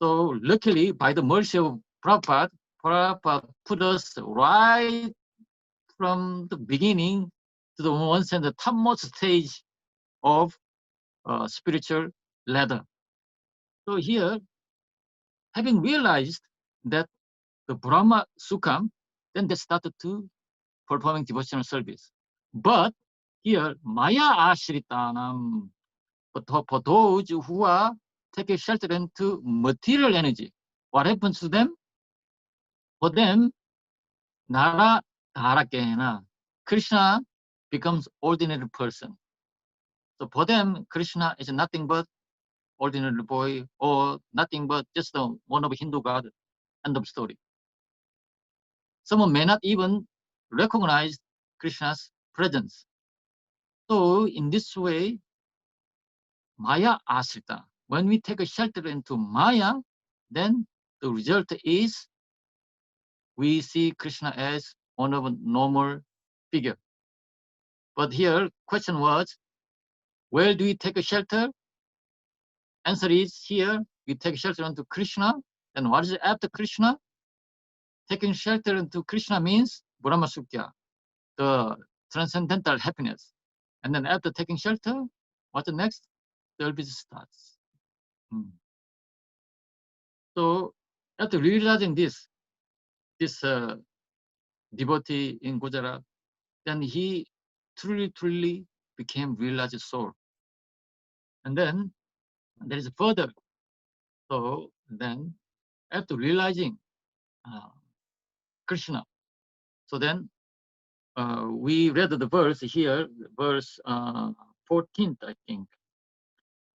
So luckily, by the mercy of Prabhupada put us right from the beginning to the once and the topmost stage of spiritual ladder. So here, having realized that the Brahma Sukham, then they started to performing devotional service. But here, Maya Ashritanam, for those who are taking shelter into material energy, what happens to them? For them, Nara Dharakena, Krishna becomes ordinary person. So for them, Krishna is nothing but ordinary boy or nothing but just one of Hindu god. End of story. Someone may not even recognize Krishna's presence. So in this way, Maya Asrita, when we take a shelter into Maya, then the result is we see Krishna as one of a normal figure. But here, question was, where do we take a shelter? Answer is here, we take shelter into Krishna. Then what is after Krishna? Taking shelter into Krishna means Brahma Sukhya, the transcendental happiness. And then after taking shelter, what's the next? Service starts. So after realizing this devotee in Gujarat, then he truly became realized soul. And then there is further. So then after realizing Krishna, so then we read the verse here, verse 14th, I think.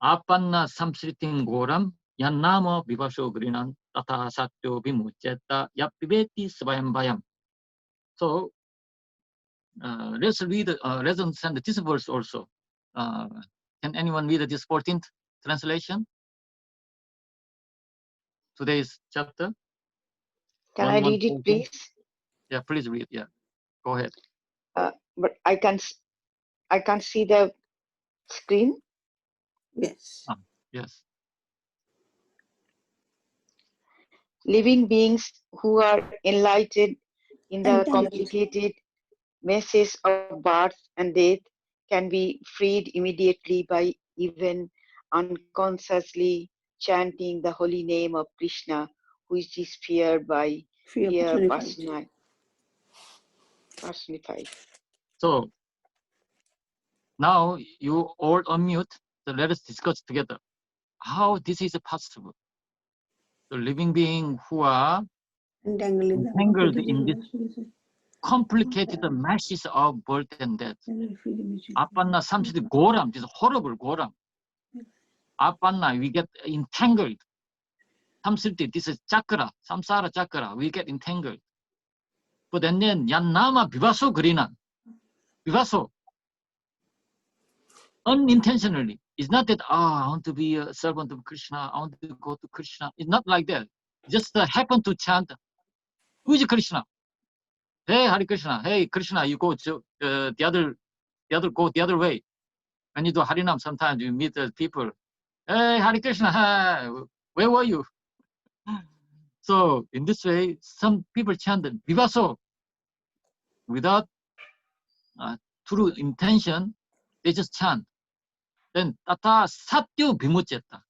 Apanna samsritim goram yannama vivasho grinan tata satyo vimucheta yapiveti svayambhayam. So let's read, let's understand this verse also. Can anyone read this 14th translation? Today's chapter. Can I read it, please? Yeah, please read. Yeah, go ahead. But I can't see the screen. Yes. Yes. Living beings who are enlightened in the complicated messes of birth and death can be freed immediately by even unconsciously chanting the holy name of Krishna, which is feared by fear personified. So now you all unmute, so let us discuss together how this is possible. The living beings who are entangled in this complicated meshes of birth and death. Apanna samsiti goram, this horrible goram. Apanna, we get entangled. Samsiti, this is chakra, samsara chakra, we get entangled. But then yannama vivaso grina. Vivaso. Unintentionally. It's not that, I want to be a servant of Krishna, I want to go to Krishna. It's not like that. Just happen to chant, who is Krishna? Hey, Hare Krishna. Hey, Krishna, you go to the other way. When you do Harinam, sometimes you meet people. Hey, Hare Krishna, hey, where were you? So in this way, some people chant Vivaso without true intention. They just chant. Then Tata Satya Vimucheta.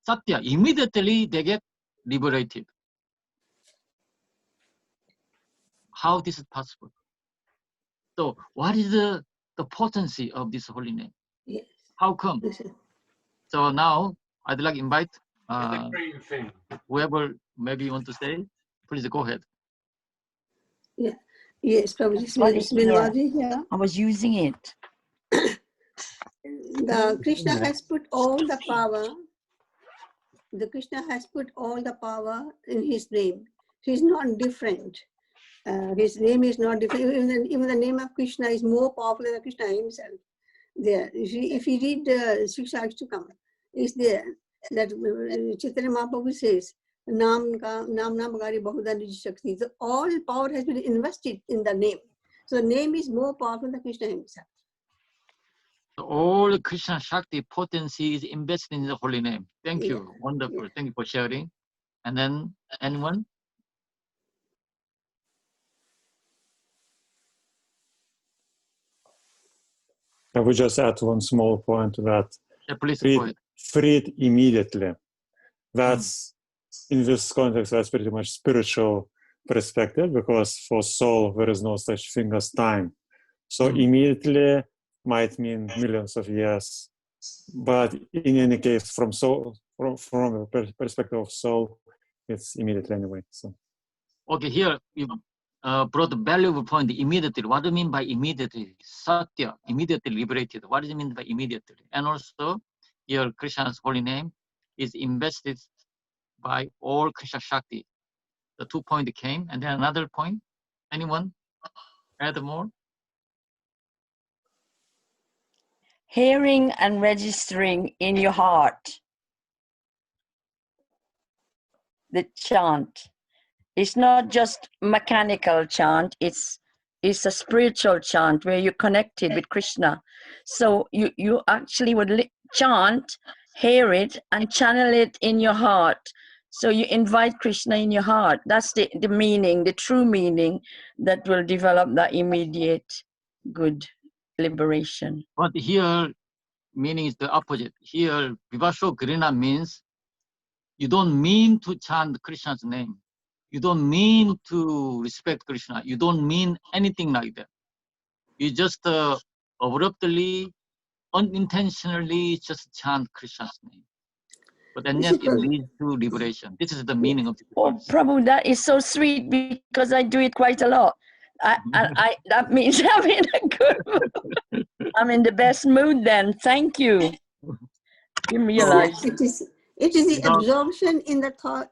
Satya, immediately they get liberated. How this is possible? So what is the potency of this holy name? Yes. How come? So now I'd like to invite whoever maybe you want to say, please go ahead. Yeah. Yes, Prabhuji. Yeah. I was using it. The Krishna has put all the power. The Krishna has put all the power in his name. He's not different. His name is not different. Even the name of Krishna is more powerful than Krishna himself. There, if you read Shiksha Ashtakam, it's there that Chaitanya Mahaprabhu says, Nam Namagari Bahuda Nij Shakti. So all power has been invested in the name. So the name is more powerful than Krishna himself. All Krishna Shakti potency is invested in the holy name. Thank you. Wonderful. Yeah. Thank you for sharing. And then anyone? I would just add one small point to that. Yeah, please freed immediately. That's in this context, that's pretty much spiritual perspective, because for soul, there is no such thing as time. So immediately might mean millions of years. But in any case, from the perspective of soul, it's immediately anyway. So. Okay, here you brought a valuable point, immediately. What do you mean by immediately? Satya, immediately liberated. What does it mean by immediately? And also, here Krishna's holy name is invested by all Krishna Shakti. The 2 points came, and then another point. Anyone add more? Hearing and registering in your heart the chant. It's not just mechanical chant, it's a spiritual chant where you're connected with Krishna. So you actually would chant, hear it, and channel it in your heart. So you invite Krishna in your heart. That's the meaning, the true meaning that will develop that immediate good liberation. But here, meaning is the opposite. Here, Vivasho Grina means you don't mean to chant Krishna's name. You don't mean to respect Krishna. You don't mean anything like that. You just abruptly, unintentionally just chant Krishna's name. But then yet it leads to liberation. This is the meaning of the verse. Prabhu, that is so sweet because I do it quite a lot. That means I'm in a good mood. I'm in the best mood then. Thank you. You realize. It is the absorption in the thought,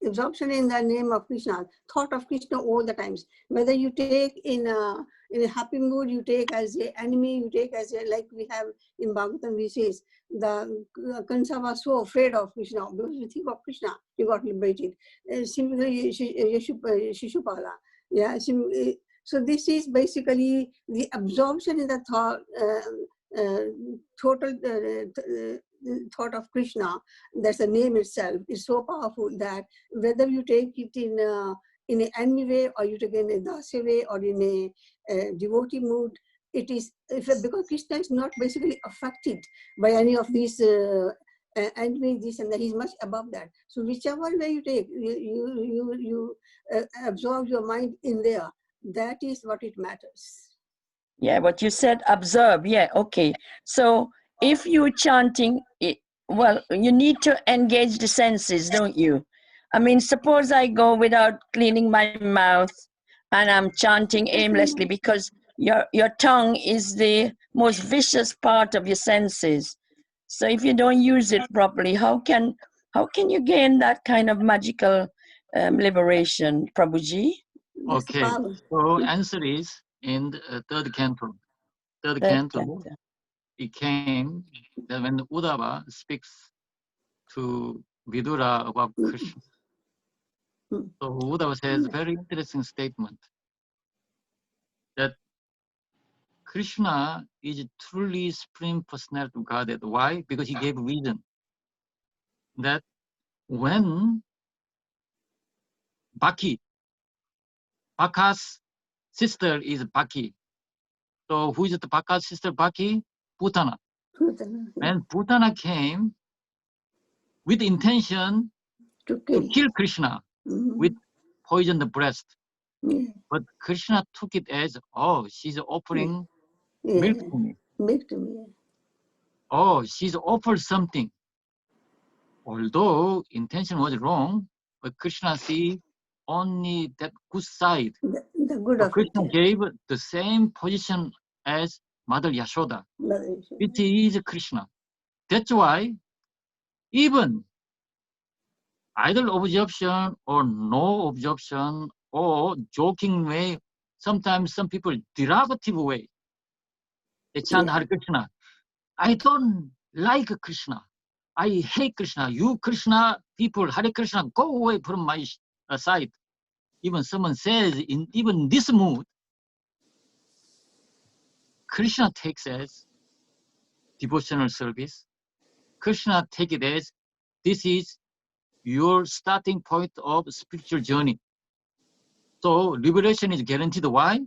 absorption in the name of Krishna, thought of Krishna all the times. Whether you take in a happy mood, you take as an enemy, you take as a, like we have in Bhagavatam, we says, the Kansa was so afraid of Krishna, because you think of Krishna, you got liberated. Similarly, Shishupala. Yeah, so this is basically the absorption in the thought, total thought of Krishna. That's the name itself is so powerful that whether you take it in an enemy way, or you take it in a dasya way, or in a devotee mood, it is because Krishna is not basically affected by any of these enemy, this and that. He's much above that. So whichever way you take, you absorb your mind in there. That is what it matters. Yeah, what you said, observe. Yeah, okay. So if you're chanting, well, you need to engage the senses, don't you? I mean, suppose I go without cleaning my mouth and I'm chanting aimlessly, because your tongue is the most vicious part of your senses. So if you don't use it properly, how can you gain that kind of magical liberation, Prabhuji? Okay, so answer is in the third canto. Third canto became that when Uddhava speaks to Vidura about Krishna. So Uddhava says a very interesting statement that Krishna is truly supreme personality of Godhead. Why? Because he gave reason that when Baka's sister is Baki. So who is the Baka's sister Baki? Putana. And Putana came with intention to kill Krishna with poisoned breast. But Krishna took it as, oh, she's offering milk to me. Oh, she's offered something. Although intention was wrong, but Krishna see only that good side. The good so of Krishna it. gave the same position as Mother Yashoda, which is Krishna. That's why even either absorption or no absorption or joking way, sometimes some people derogative way, they chant Hare Krishna. I don't like Krishna. I hate Krishna. You Krishna people, Hare Krishna, go away from my side. Even someone says in even this mood, Krishna takes as devotional service. Krishna take it as this is your starting point of spiritual journey. So liberation is guaranteed. Why?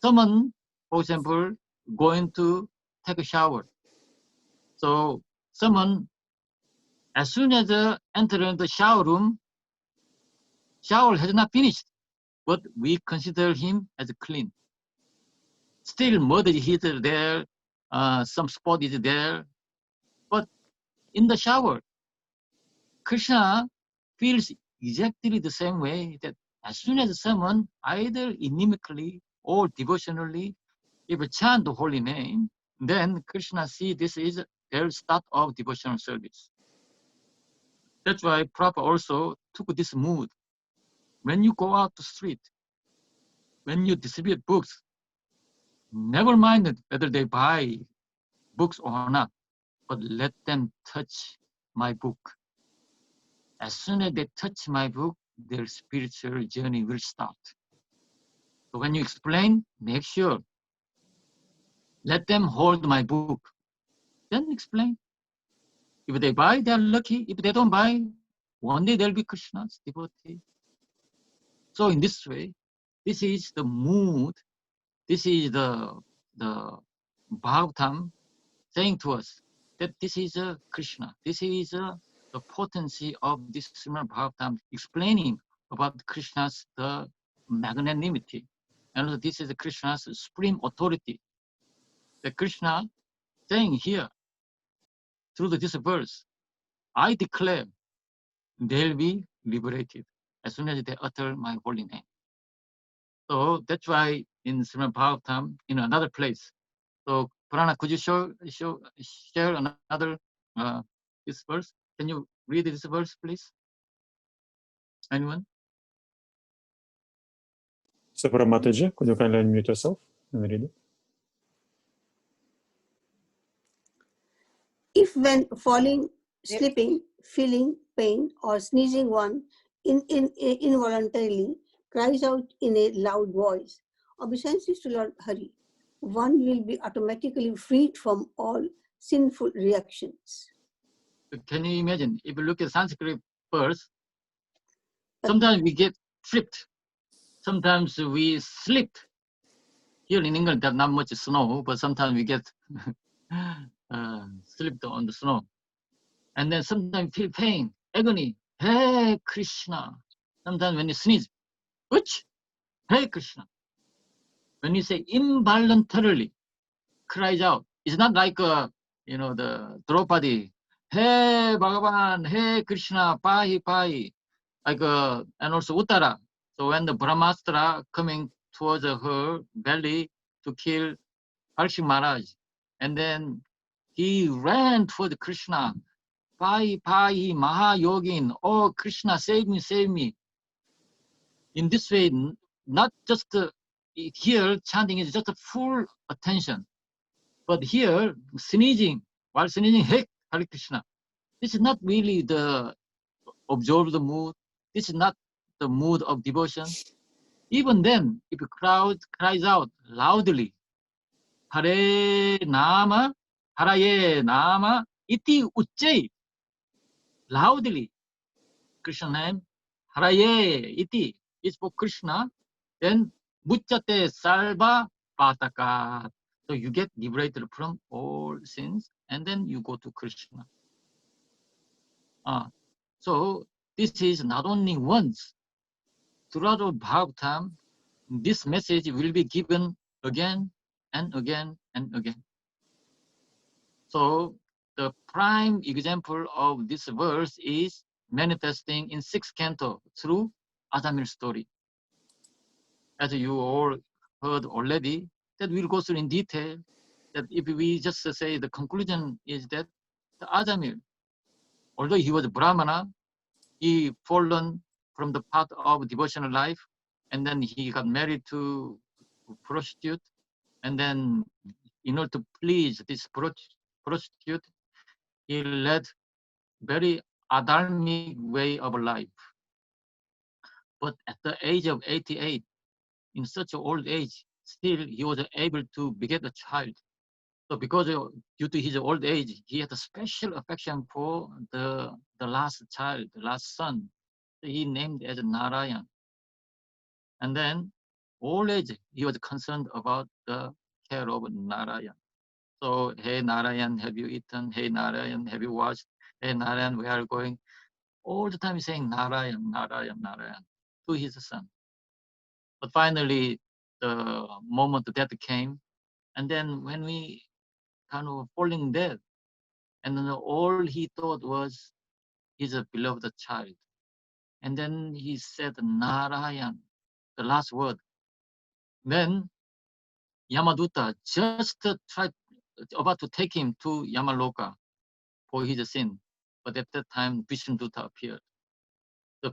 Someone, for example, going to take a shower. So someone As soon as enter the shower room, shower has not finished, but we consider him as clean. Still mud is there, some spot is there, but in the shower, Krishna feels exactly the same way that as soon as someone, either inimically or devotionally, if chant the holy name, then Krishna see this is their start of devotional service. That's why Prabhupada also took this mood. When you go out to street, when you distribute books, never mind whether they buy books or not, but let them touch my book. As soon as they touch my book, their spiritual journey will start. So when you explain, make sure, let them hold my book. Then explain. If they buy, they are lucky. If they don't buy, one day they'll be Krishna's devotee. So in this way, this is the mood, this is the Bhagavatam saying to us that this is a Krishna. This is the potency of this Srimad Bhagavatam explaining about Krishna's the magnanimity. And this is Krishna's supreme authority. The Krishna saying here through this verse, I declare they'll be liberated as soon as they utter my holy name. So that's why in Srimad Bhagavatam, in another place. So Purana, could you share another this verse? Can you read this verse, please? Anyone? So, Mataji, could you kindly unmute yourself and read it? If when falling, slipping, feeling pain, or sneezing, one involuntarily cries out in a loud voice, obeisances to Lord Hari, one will be automatically freed from all sinful reactions. Can you imagine? If you look at Sanskrit verse, sometimes we get tripped. Sometimes we slip. Here in England, there's not much snow, but sometimes we get slipped on the snow. And then sometimes feel pain, agony. Hey Krishna. Sometimes when you sneeze, which? Hey Krishna. When you say involuntarily, cries out. It's not like the Draupadi. Hey Bhagavan, hey Krishna, pahi pahi. Like and also Uttara. So when the Brahmastra coming towards her belly to kill Parikshit Maharaj, and then he ran toward Krishna. Pahi pahi Mahayogin. Oh Krishna, save me, save me. In this way, not just here chanting is just a full attention. But here, sneezing, while sneezing, hey, Hare Krishna. This is not really the observed mood. This is not the mood of devotion. Even then, if a crowd cries out loudly, Hare Nama, Haraye Nama, iti uchai, loudly, Krishna name, Haraye iti is for Krishna, then Muchate Salva Pataka. So you get liberated from all sins, and then you go to Krishna. So this is not only once. Throughout the Bhagavatam, this message will be given again and again and again. So the prime example of this verse is manifesting in 6th canto through Ajamil story. As you all heard already, that we'll go through in detail, that if we just say the conclusion is that the Ajamil, although he was a Brahmana, he fallen from the path of devotional life, and then he got married to a prostitute, and then in order to please this prostitute, he led very adharmic way of life. But at the age of 88, in such an old age, still he was able to beget a child. So because due to his old age, he had a special affection for the last child, the last son. So he named as Narayan. And then old age, he was concerned about the care of Narayan. So, hey Narayan, have you eaten? Hey Narayan, have you washed? hey Narayan, we are going. All the time he's saying Narayan, Narayan, Narayan to his son. But finally, the moment of death came, and then when we kind of falling dead, and then all he thought was his beloved child. And then he said Narayan, the last word. Then Yamaduta just tried about to take him to Yamaloka for his sin. But at that time, Vishnuduta appeared. The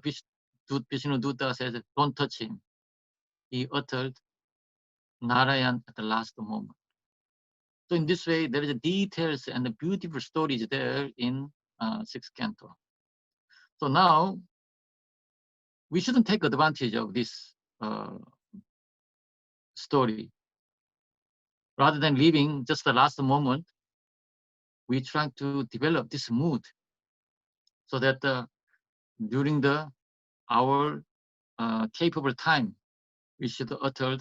Vishnuduta said, don't touch him. He uttered Narayan at the last moment. So in this way, there is details and the beautiful stories there in 6th canto. So now, we shouldn't take advantage of this story. Rather than leaving just the last moment, we try to develop this mood so that during our capable time, we should utter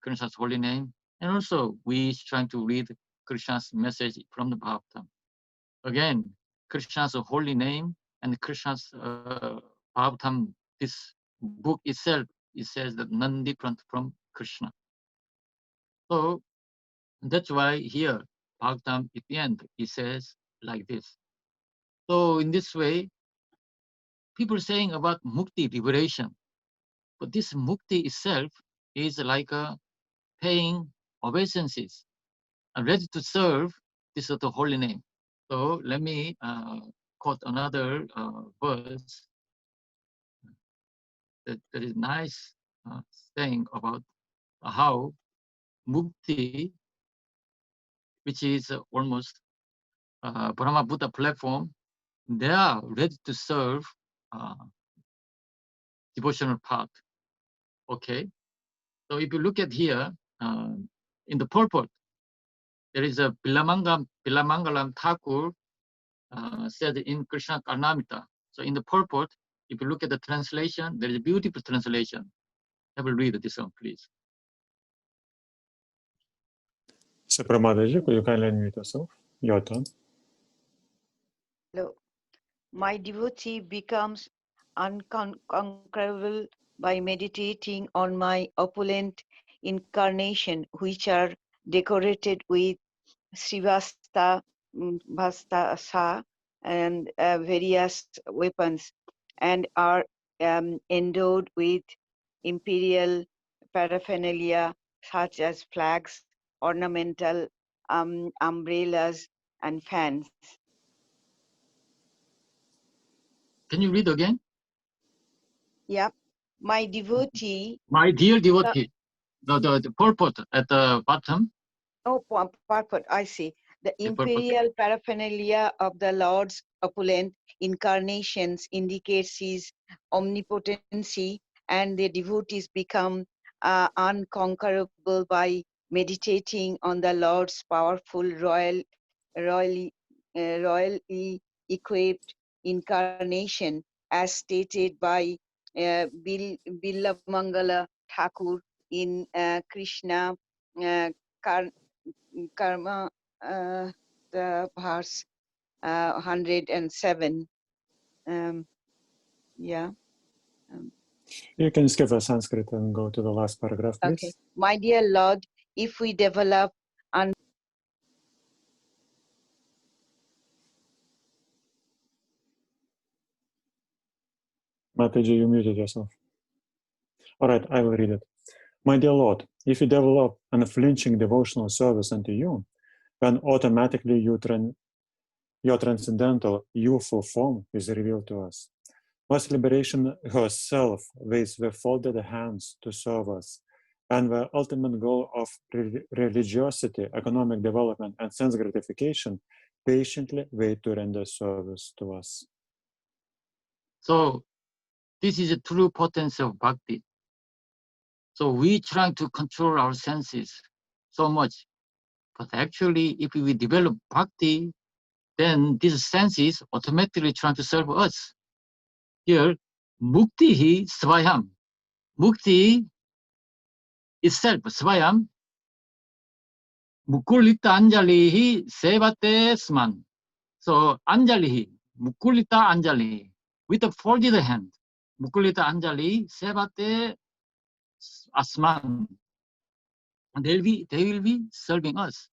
Krishna's holy name, and also we try to read Krishna's message from the Bhagavatam. Again, Krishna's holy name and Krishna's Bhagavatam, this book itself, it says that none different from Krishna. So that's why here, Bhagavatam at the end, it says like this. So in this way, people saying about mukti, liberation, but this mukti itself is like paying obeisances and ready to serve this sort of holy name. So let me quote another verse that is nice saying about how mukti, which is almost Brahma Buddha platform, they are ready to serve devotional path. Okay, so if you look at here in the purport, there is a Bilamangalam Thakur said in Krishna Karnamrita. So in the purport, if you look at the translation, there is a beautiful translation. I will read this one, please. So Pramadaji, could you kindly unmute yourself? Your turn. Hello. My devotee becomes unconquerable by meditating on my opulent incarnation, which are decorated with Srivasta, Vastasa, and various weapons, and are endowed with imperial paraphernalia such as flags, ornamental umbrellas, and fans. Can you read again? Yeah, my devotee. My dear devotee, the purport at the bottom. Oh, purport, I see. The The purport. imperial paraphernalia of the Lord's opulent incarnations indicates his omnipotency, and the devotees become unconquerable by meditating on the Lord's powerful royally equipped incarnation, as stated by Bilamangala Thakur in Krishna Karma, the verse 107. Yeah. You can skip the Sanskrit and go to the last paragraph, please. Okay. My dear Lord, if we develop and Mataji, you muted yourself. All right, I will read it. My dear Lord, if you develop an unflinching devotional service unto you, then automatically your transcendental youthful form is revealed to us. Most liberation herself waits with folded hands to serve us, and the ultimate goal of religiosity, economic development, and sense gratification patiently wait to render service to us. So this is a true potency of bhakti. So we try to control our senses so much, but actually if we develop bhakti, then these senses automatically try to serve us. Here, mukti hi svayam. Mukti itself, svayam, mukulita anjalihi sevate sman. So anjalihi, Mukulita Anjali, with a folded hand. Mukulita Anjali, Sevate Asman. And they will be serving us.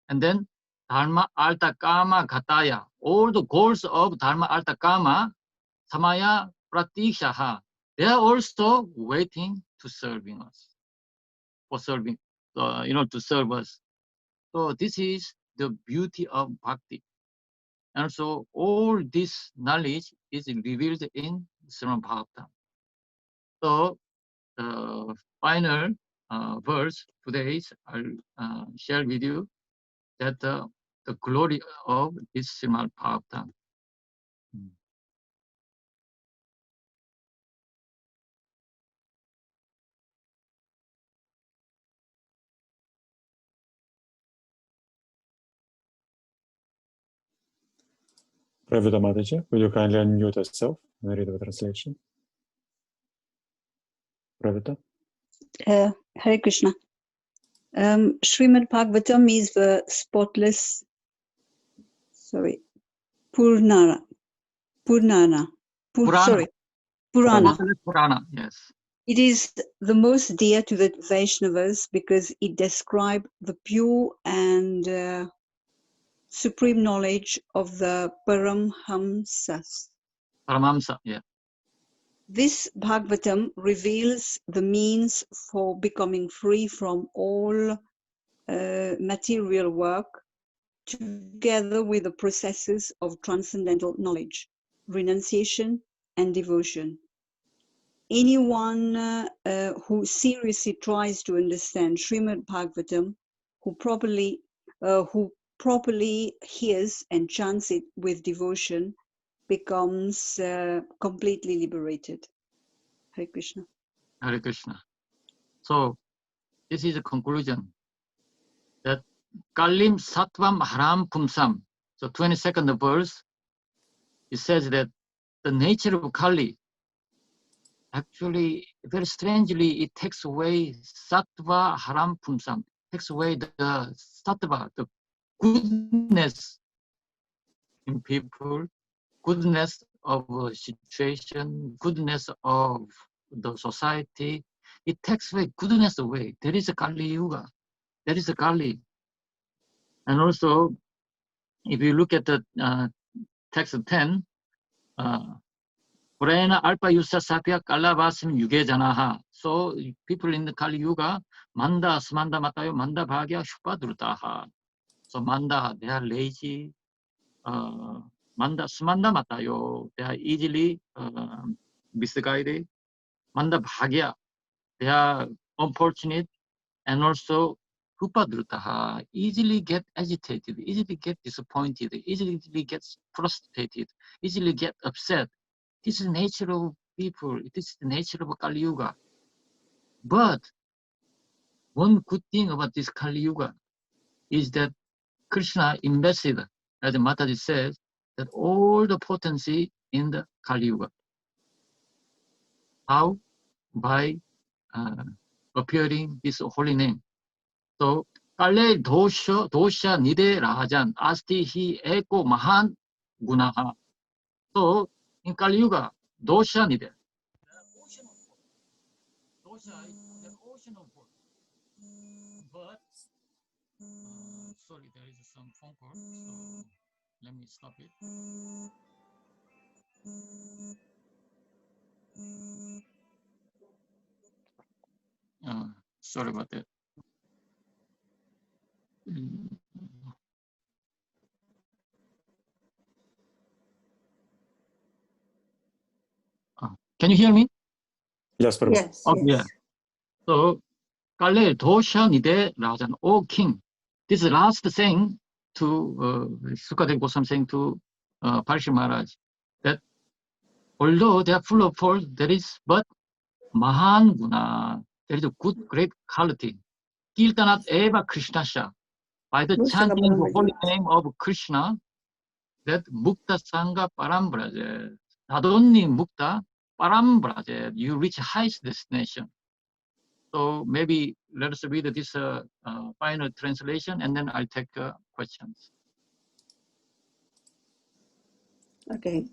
And then Dharma Artha Kama Ghataya, all the goals of Dharma Artha Kama, Samaya Pratikshaha, they are also waiting to serving us, for serving, to serve us. So this is the beauty of bhakti. And so all this knowledge is revealed in Srimad Bhagavatam. So the final verse today I'll share with you that the glory of this Srimad Bhagavatam. Pravita Mataji, will you kindly unmute yourself and read the translation? Pravita? Hare Krishna. Srimad Bhagavatam is the spotless, Purana. Purana. Purana, yes. It is the most dear to the Vaishnavas because it describes the pure and supreme knowledge of the Paramhamsas. Paramhamsa, yeah. This Bhagavatam reveals the means for becoming free from all material work, together with the processes of transcendental knowledge, renunciation, and devotion. Anyone who seriously tries to understand Srimad Bhagavatam, who properly hears and chants it with devotion, becomes completely liberated. Hare Krishna. Hare Krishna. So this is a conclusion that Kalim Sattvam Haram Pumsam. So 22nd verse, it says that the nature of Kali, actually, very strangely, it takes away Sattva Haram Pumsam, takes away the Sattva, the goodness in people, goodness of a situation, goodness of the society. It takes away goodness away. There is a Kali Yuga. There is a Kali. And also, if you look at the text 10, Prena Alpa Yusa Sapya Kalavasim Yuge Janaha. So people in the Kali Yuga, Manda, Smanda Matayo, Manda Bhagya, Shupadrutaha. So Manda, they are lazy. Manda, Smanda Matayo, they are easily misguided. Manda Bhagya, they are unfortunate. And also, Upadrutaha, easily get agitated, easily get disappointed, easily get frustrated, easily get upset. This is the nature of people. This is the nature of Kali Yuga. But one good thing about this Kali Yuga is that Krishna invested, as Mataji says, that all the potency in the Kali Yuga. How? By appearing this holy name. So, Kale dosha nide rajan asti hi eko mahan gunaha. So, in Kali Yuga, dosha nide. Dosha is the ocean of work. But, sorry, there is some phone call, so let me stop it. Sorry about that. Can you hear me? Yes, Prabhu. Yes, Okay, yes. yeah. So, Kale dosha nide rajan, O king. This is the last saying to Sukadev Goswami saying to Parshi Maharaj that although they are full of faults, there is but Mahan Guna, there is a good, great quality. Kirtanat eva Krishnasha. By the chanting the holy name of Krishna, that Mukta Sangha Parambraja, not only Mukta, Parambraja, you reach highest destination. So maybe let us read this final translation and then I'll take questions. Okay.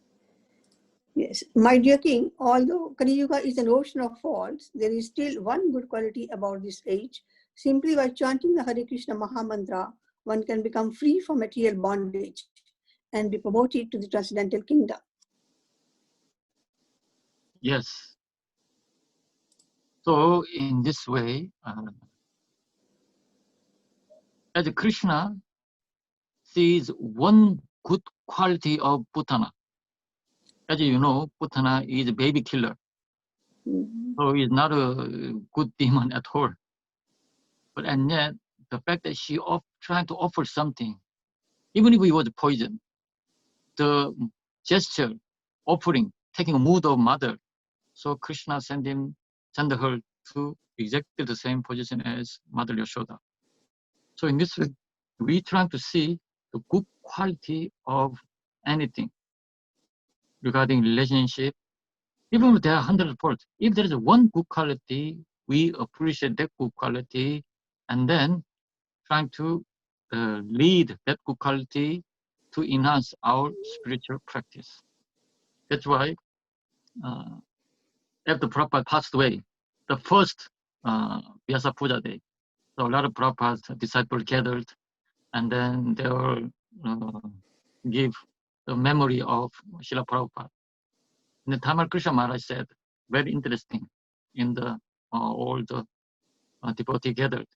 Yes. My dear king, although Kali Yuga is an ocean of faults, there is still one good quality about this age. Simply by chanting the Hare Krishna Mahamantra, one can become free from material bondage and be promoted to the transcendental kingdom. Yes. So in this way, as Krishna sees one good quality of Putana. As you know, Putana is a baby killer. So he's not a good demon at all. But and yet, the fact that she trying to offer something, even if it was poison, the gesture, offering, taking a mood of mother. So Krishna sent her to exactly the same position as Mother Yashoda. So in this way, we trying to see the good quality of anything regarding relationship. Even if there are 100 faults, if there is one good quality, we appreciate that good quality, and then trying to lead that good quality to enhance our spiritual practice. That's why after Prabhupada passed away, the first Vyasa Puja day, so a lot of Prabhupada's disciples gathered, and then they will give the memory of Srila Prabhupada. And the Tamal Krishna Maharaj said, very interesting, in the all the devotees gathered.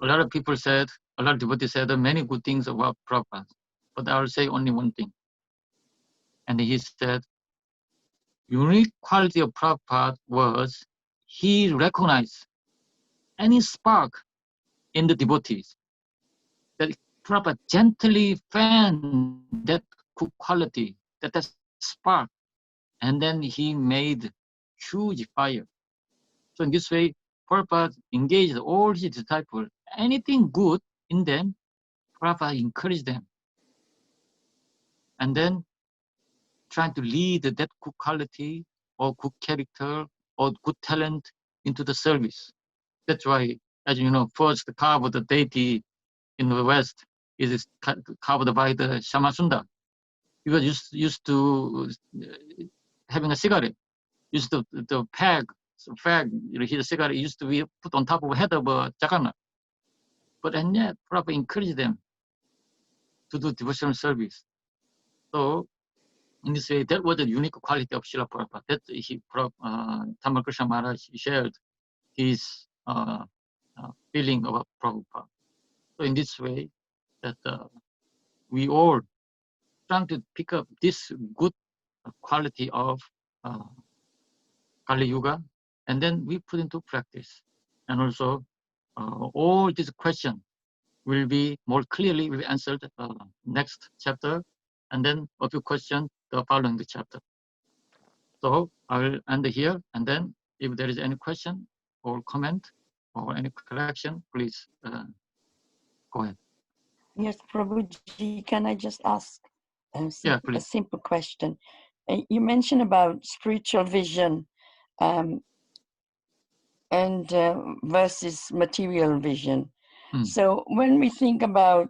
A lot of people said, a lot of devotees said many good things about Prabhupada, but I will say only one thing. And he said, unique quality of Prabhupada was he recognized any spark in the devotees, that Prabhupada gently fanned that good quality, that spark, and then he made huge fire. So in this way, Prabhupada engaged all his disciples. Anything good in them, Prabhupada encouraged them. And then trying to lead that good quality or good character or good talent into the service. That's why, as you know, first the carve of the deity in the West is carved by the Shamasunda. He was used to having a cigarette. Used to the fag, his cigarette used to be put on top of the head of a jagannath. But and yet, Prabhupada encouraged them to do devotional service. So in this way, that was the unique quality of Srila Prabhupada. That Tamal Krishna Maharaj shared his feeling about Prabhupada. So in this way, that we all trying to pick up this good quality of Kali Yuga, and then we put into practice. And also, all these questions will be more clearly will be answered next chapter, and then a few questions the following chapter. So I will end here, and then if there is any question or comment or any correction, please go ahead. Yes, Prabhuji, can I just ask a simple question? You mentioned about spiritual vision and versus material vision. So when we think about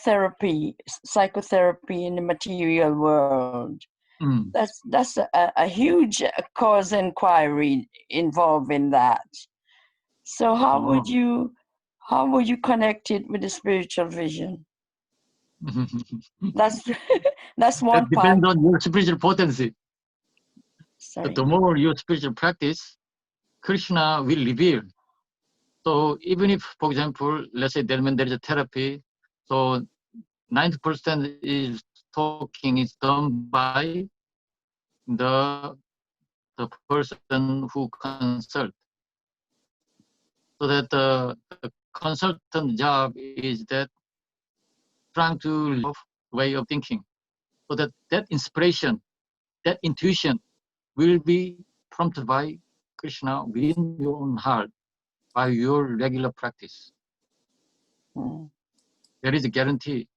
therapy, psychotherapy in the material world, that's a huge cause inquiry involved in that. So how would you connect it with the spiritual vision? That's one That depends part. on your spiritual potency. Sorry. The more your spiritual practice, Krishna will reveal. So even if, for example, let's say when there is a therapy, so 90% is talking is done by the person who consult. So that the consultant job is that trying to love way of thinking. So that inspiration, that intuition will be prompted by Krishna within your own heart by your regular practice. There is a guarantee.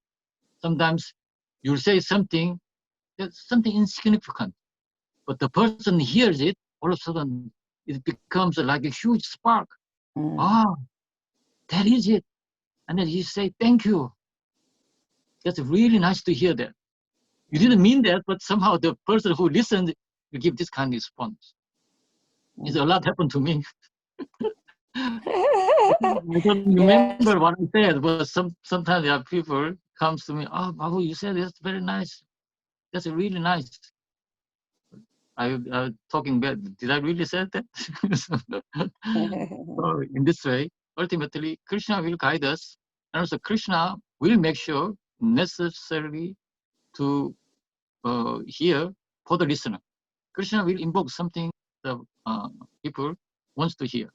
Sometimes you'll say something that's something insignificant, but the person hears it, all of a sudden it becomes like a huge spark. Ah, that is it. And then you say, thank you. That's really nice to hear that. You didn't mean that, but somehow the person who listened will give this kind of response. It's a lot happened to me. I don't remember what I said, but sometimes there are people comes to me, oh, Babu, you said that's very nice. That's really nice. I talking bad. Did I really say that? So in this way, ultimately, Krishna will guide us, and also Krishna will make sure necessarily to hear for the listener. Krishna will invoke something the people wants to hear.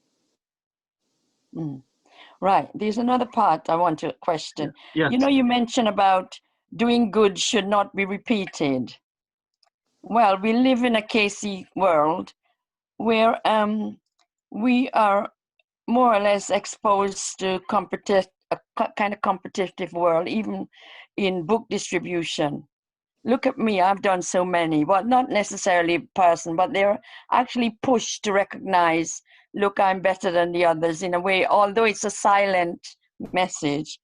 Right. There's another part I want to question. Yes. You know, you mentioned about doing good should not be repeated. Well, we live in a KC world where we are more or less exposed to a kind of competitive world, even in book distribution. Look at me, I've done so many. Well, not necessarily a person, but they're actually pushed to recognize, look, I'm better than the others in a way, although it's a silent message.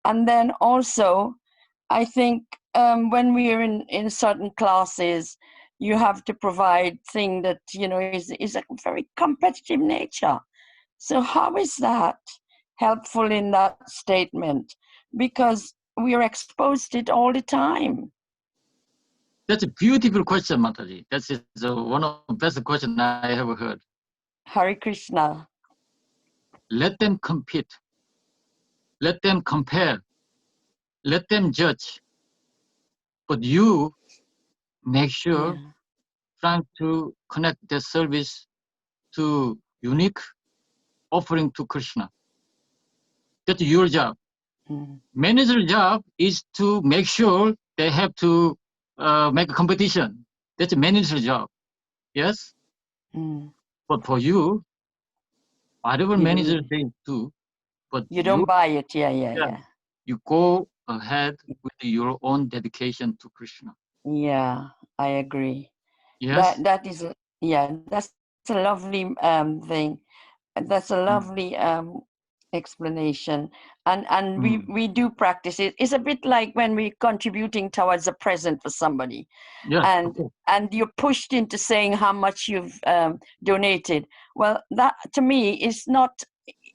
And then also, I think when we're in certain classes, you have to provide thing that, you know, is a very competitive nature. So how is that helpful in that statement? Because we are exposed to it all the time. That's a beautiful question, Mataji. That's one of the best questions I ever heard. Hare Krishna. Let them compete. Let them compare. Let them judge. But you make sure trying to connect the service to unique offering to Krishna. That's your job. Manager's job is to make sure they have to make a competition. That's a manager's job. Yes? But for you, whatever manager they do, but you don't buy it. Yeah. You go ahead with your own dedication to Krishna. Yeah, I agree. Yes. That's a lovely thing. That's a lovely explanation. And we do practice it. It's a bit like when we're contributing towards a present for somebody. Yeah. And you're pushed into saying how much you've donated. Well, that to me is not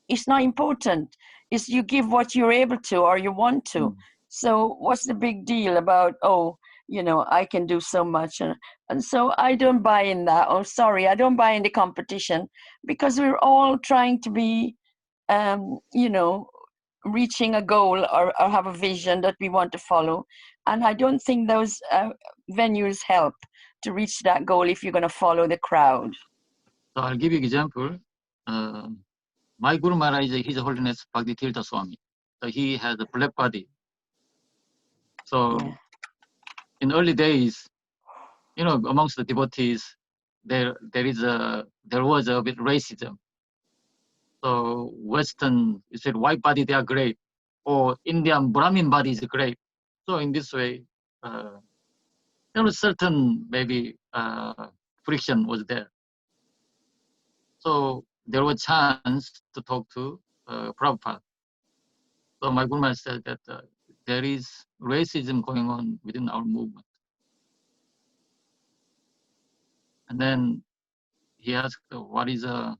important. It's you give what you're able to or you want to. So what's the big deal about, oh, you know, I can do so much. And so I don't buy in that. Oh, sorry, I don't buy in the competition, because we're all trying to be, you know, reaching a goal or have a vision that we want to follow. And I don't think those venues help to reach that goal if you're going to follow the crowd. So I'll give you an example. My Guru Maharaj, His Holiness Bhakti Tirtha Swami. So he has a black body. So in early days, you know, amongst the devotees, there was a bit racism. So Western, you said white body, they are great, or Indian Brahmin body is great. So in this way, there was certain maybe friction was there. So there was chance to talk to Prabhupada. So my Guru Maharaj said that there is racism going on within our movement. And then he asked, what is a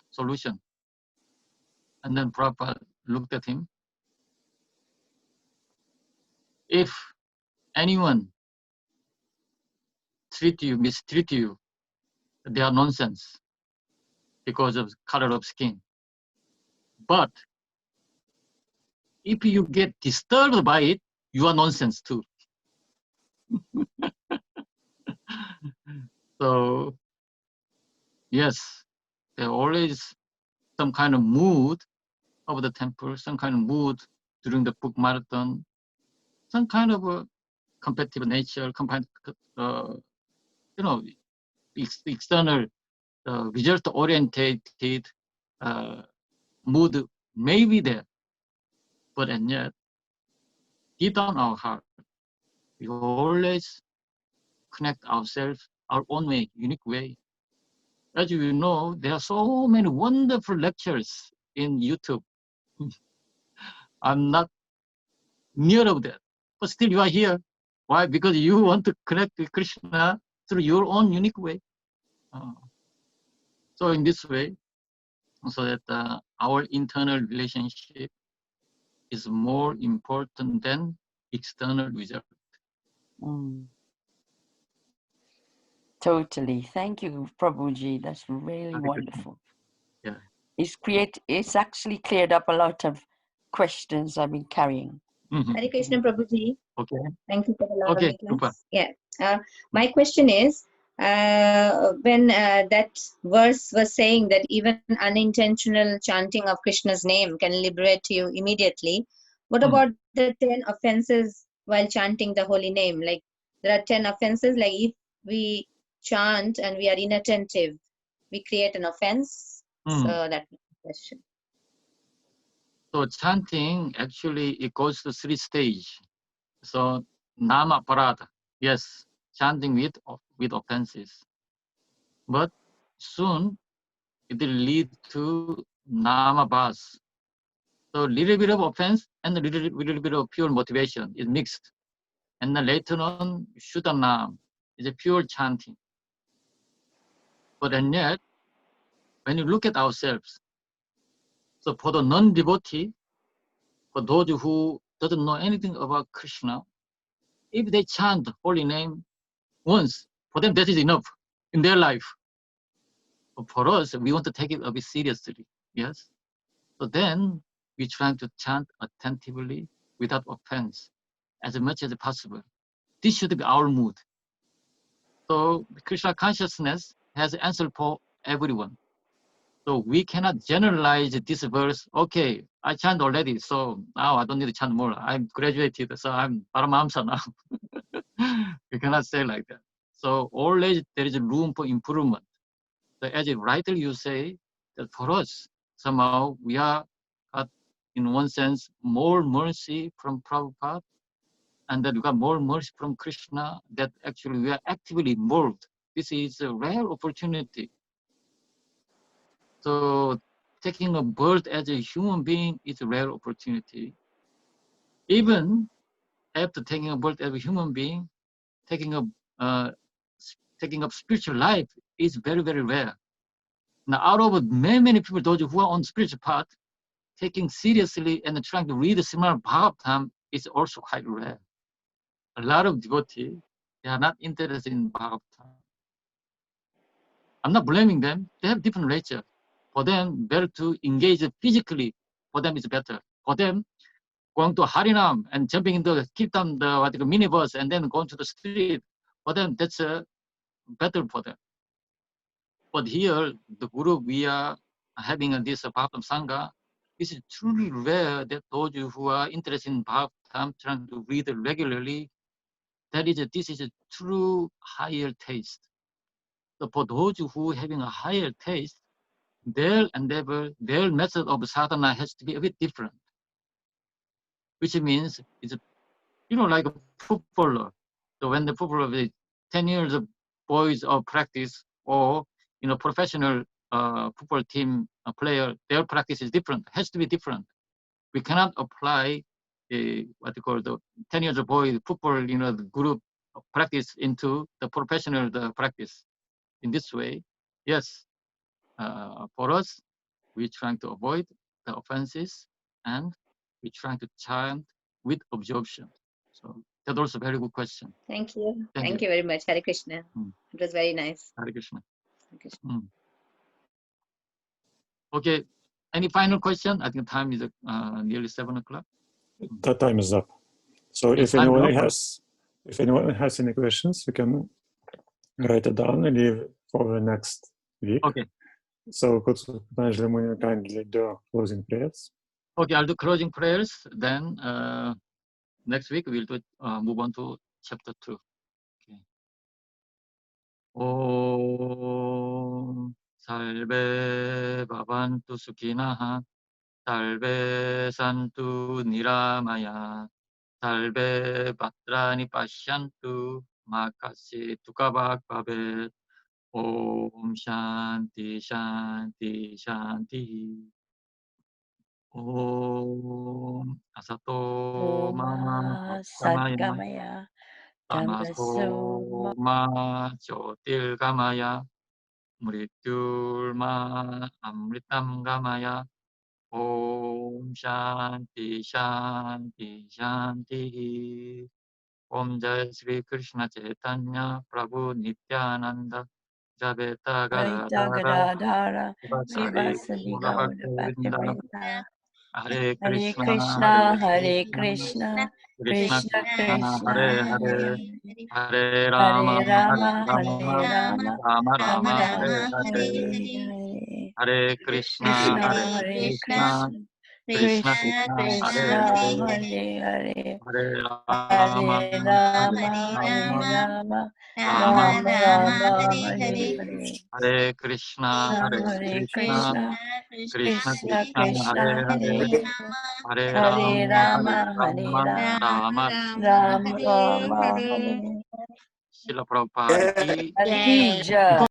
solution? And then Prabhupada looked at him. If anyone mistreat you, they are nonsense because of color of skin. But if you get disturbed by it, you are nonsense too. So yes, there always some kind of mood of the temple, some kind of mood during the book marathon, some kind of a competitive nature, you know, external result-oriented mood may be there, but and yet, deep down our heart, we always connect ourselves our own way, unique way. As you know, there are so many wonderful lectures in YouTube. I'm not near of that. but still you are here. Why? Because you want to connect with Krishna through your own unique way. So in this way, so that our internal relationship is more important than external result. Totally. Thank you, Prabhuji. That's really wonderful. Yeah. It's actually cleared up a lot of questions I've been carrying. Hare Krishna, Prabhuji. Okay. Thank you for the lovely Okay, super. class. Yeah. My question is, when that verse was saying that even unintentional chanting of Krishna's name can liberate you immediately, what about the 10 offenses while chanting the holy name? Like there are 10 offenses, like if we chant and we are inattentive, we create an offense. So that's the question. So chanting, actually, it goes to 3 stages. So nama parada, yes, chanting with offenses. But soon it will lead to nama bas. So little bit of offense and a little bit of pure motivation is mixed. And then later on, Shuddhanam is a pure chanting. But and yet, when you look at ourselves, so for the non-devotee, for those who doesn't know anything about Krishna, if they chant the holy name once, for them that is enough in their life. But for us, we want to take it a bit seriously, yes? So then we try to chant attentively without offense as much as possible. This should be our mood. So Krishna consciousness has an answer for everyone. So we cannot generalize this verse. Okay, I chant already, so now I don't need to chant more. I'm graduated, so I'm Paramahamsa now. We cannot say like that. So always there is room for improvement. So as rightly you say, that for us, somehow we are, in one sense, more mercy from Prabhupada, and that we got more mercy from Krishna, that actually we are actively involved. This is a rare opportunity. So taking a birth as a human being is a rare opportunity. Even after taking a birth as a human being, taking up spiritual life is very, very rare. Now, out of many people, those who are on spiritual path, taking seriously and trying to read the Srimad Bhagavatam is also quite rare. A lot of devotees, they are not interested in Bhagavatam. I'm not blaming them. They have different nature. For them, better to engage physically. For them, it's better. For them, going to Harinam and jumping into Kirtan, the minibus, and then going to the street, for them, that's better for them. But here, the guru we are having this Bhagavatam Sangha, this is truly rare that those who are interested in Bhagavatam, trying to read it regularly, this is a true higher taste. So for those who are having a higher taste, their endeavor, their method of sadhana has to be a bit different. Which means it's, like a footballer. So when the footballer with 10 years of boys of practice, or professional football team player, their practice is different. Has to be different. We cannot apply what you call the 10 years of boy football, the group practice into the professional practice. In this way, yes, for us, we're trying to avoid the offenses, and we're trying to chant with absorption. So that's also a very good question. Thank you. Thank you very much. Hare Krishna. It was very nice. Hare Krishna. Hare Krishna. Okay. Any final question? I think time is nearly 7 o'clock. The time is up. So if anyone has any questions, you can write it down and leave for the next week. Okay. So could Patanjali Muni kindly do closing prayers? Okay, I'll do closing prayers. Then next week we'll do move on to chapter 2. Okay. Om Salve Bhavantu Sukhinaha, Salve Santu Niramaya, Salve Bhadrani Pashyantu, Makasya Tukabhak Bhavet. Om Shanti Shanti Shanti. Om Asato Ma Oma Gamaya Satgamaya Tamaso Tamaso Ma Jyotirgamaya Mrityurma Amritam Gamaya Om Shanti Shanti Shanti Om Jai Sri Krishna Chaitanya Prabhu Nityananda Javeta Vaita Gadadara Gadadhara Vasari Srivasadi Gaura Gaurabhakta Bhaktivedanta Hare Hare Krishna Krishna Hare Krishna Krishna Krishna Krishna Krishna Hare Krishna Hare Hare Hare Hare Rama Hare Rama Hare Rama Rama Rama Rama Rama Hare Rama Hare Hare Hare Hare Krishna Krishna Hare Hare Krishna Krishna Krishna Krishna Krishna Hare Krishna Hare Hare Hare Hare Rama Hare Hare Rama Hare Rama Rama Rama Rama Rama Rama Hare Hare Hare Hare Hare Krishna Hare Hare Krishna Krishna Krishna Krishna Krishna Hare Krishna Hare Hare Hare Hare Rama Rama Hare Rama Rama Rama Rama Rama Hare Srila Prabhupada ki Hare Jai.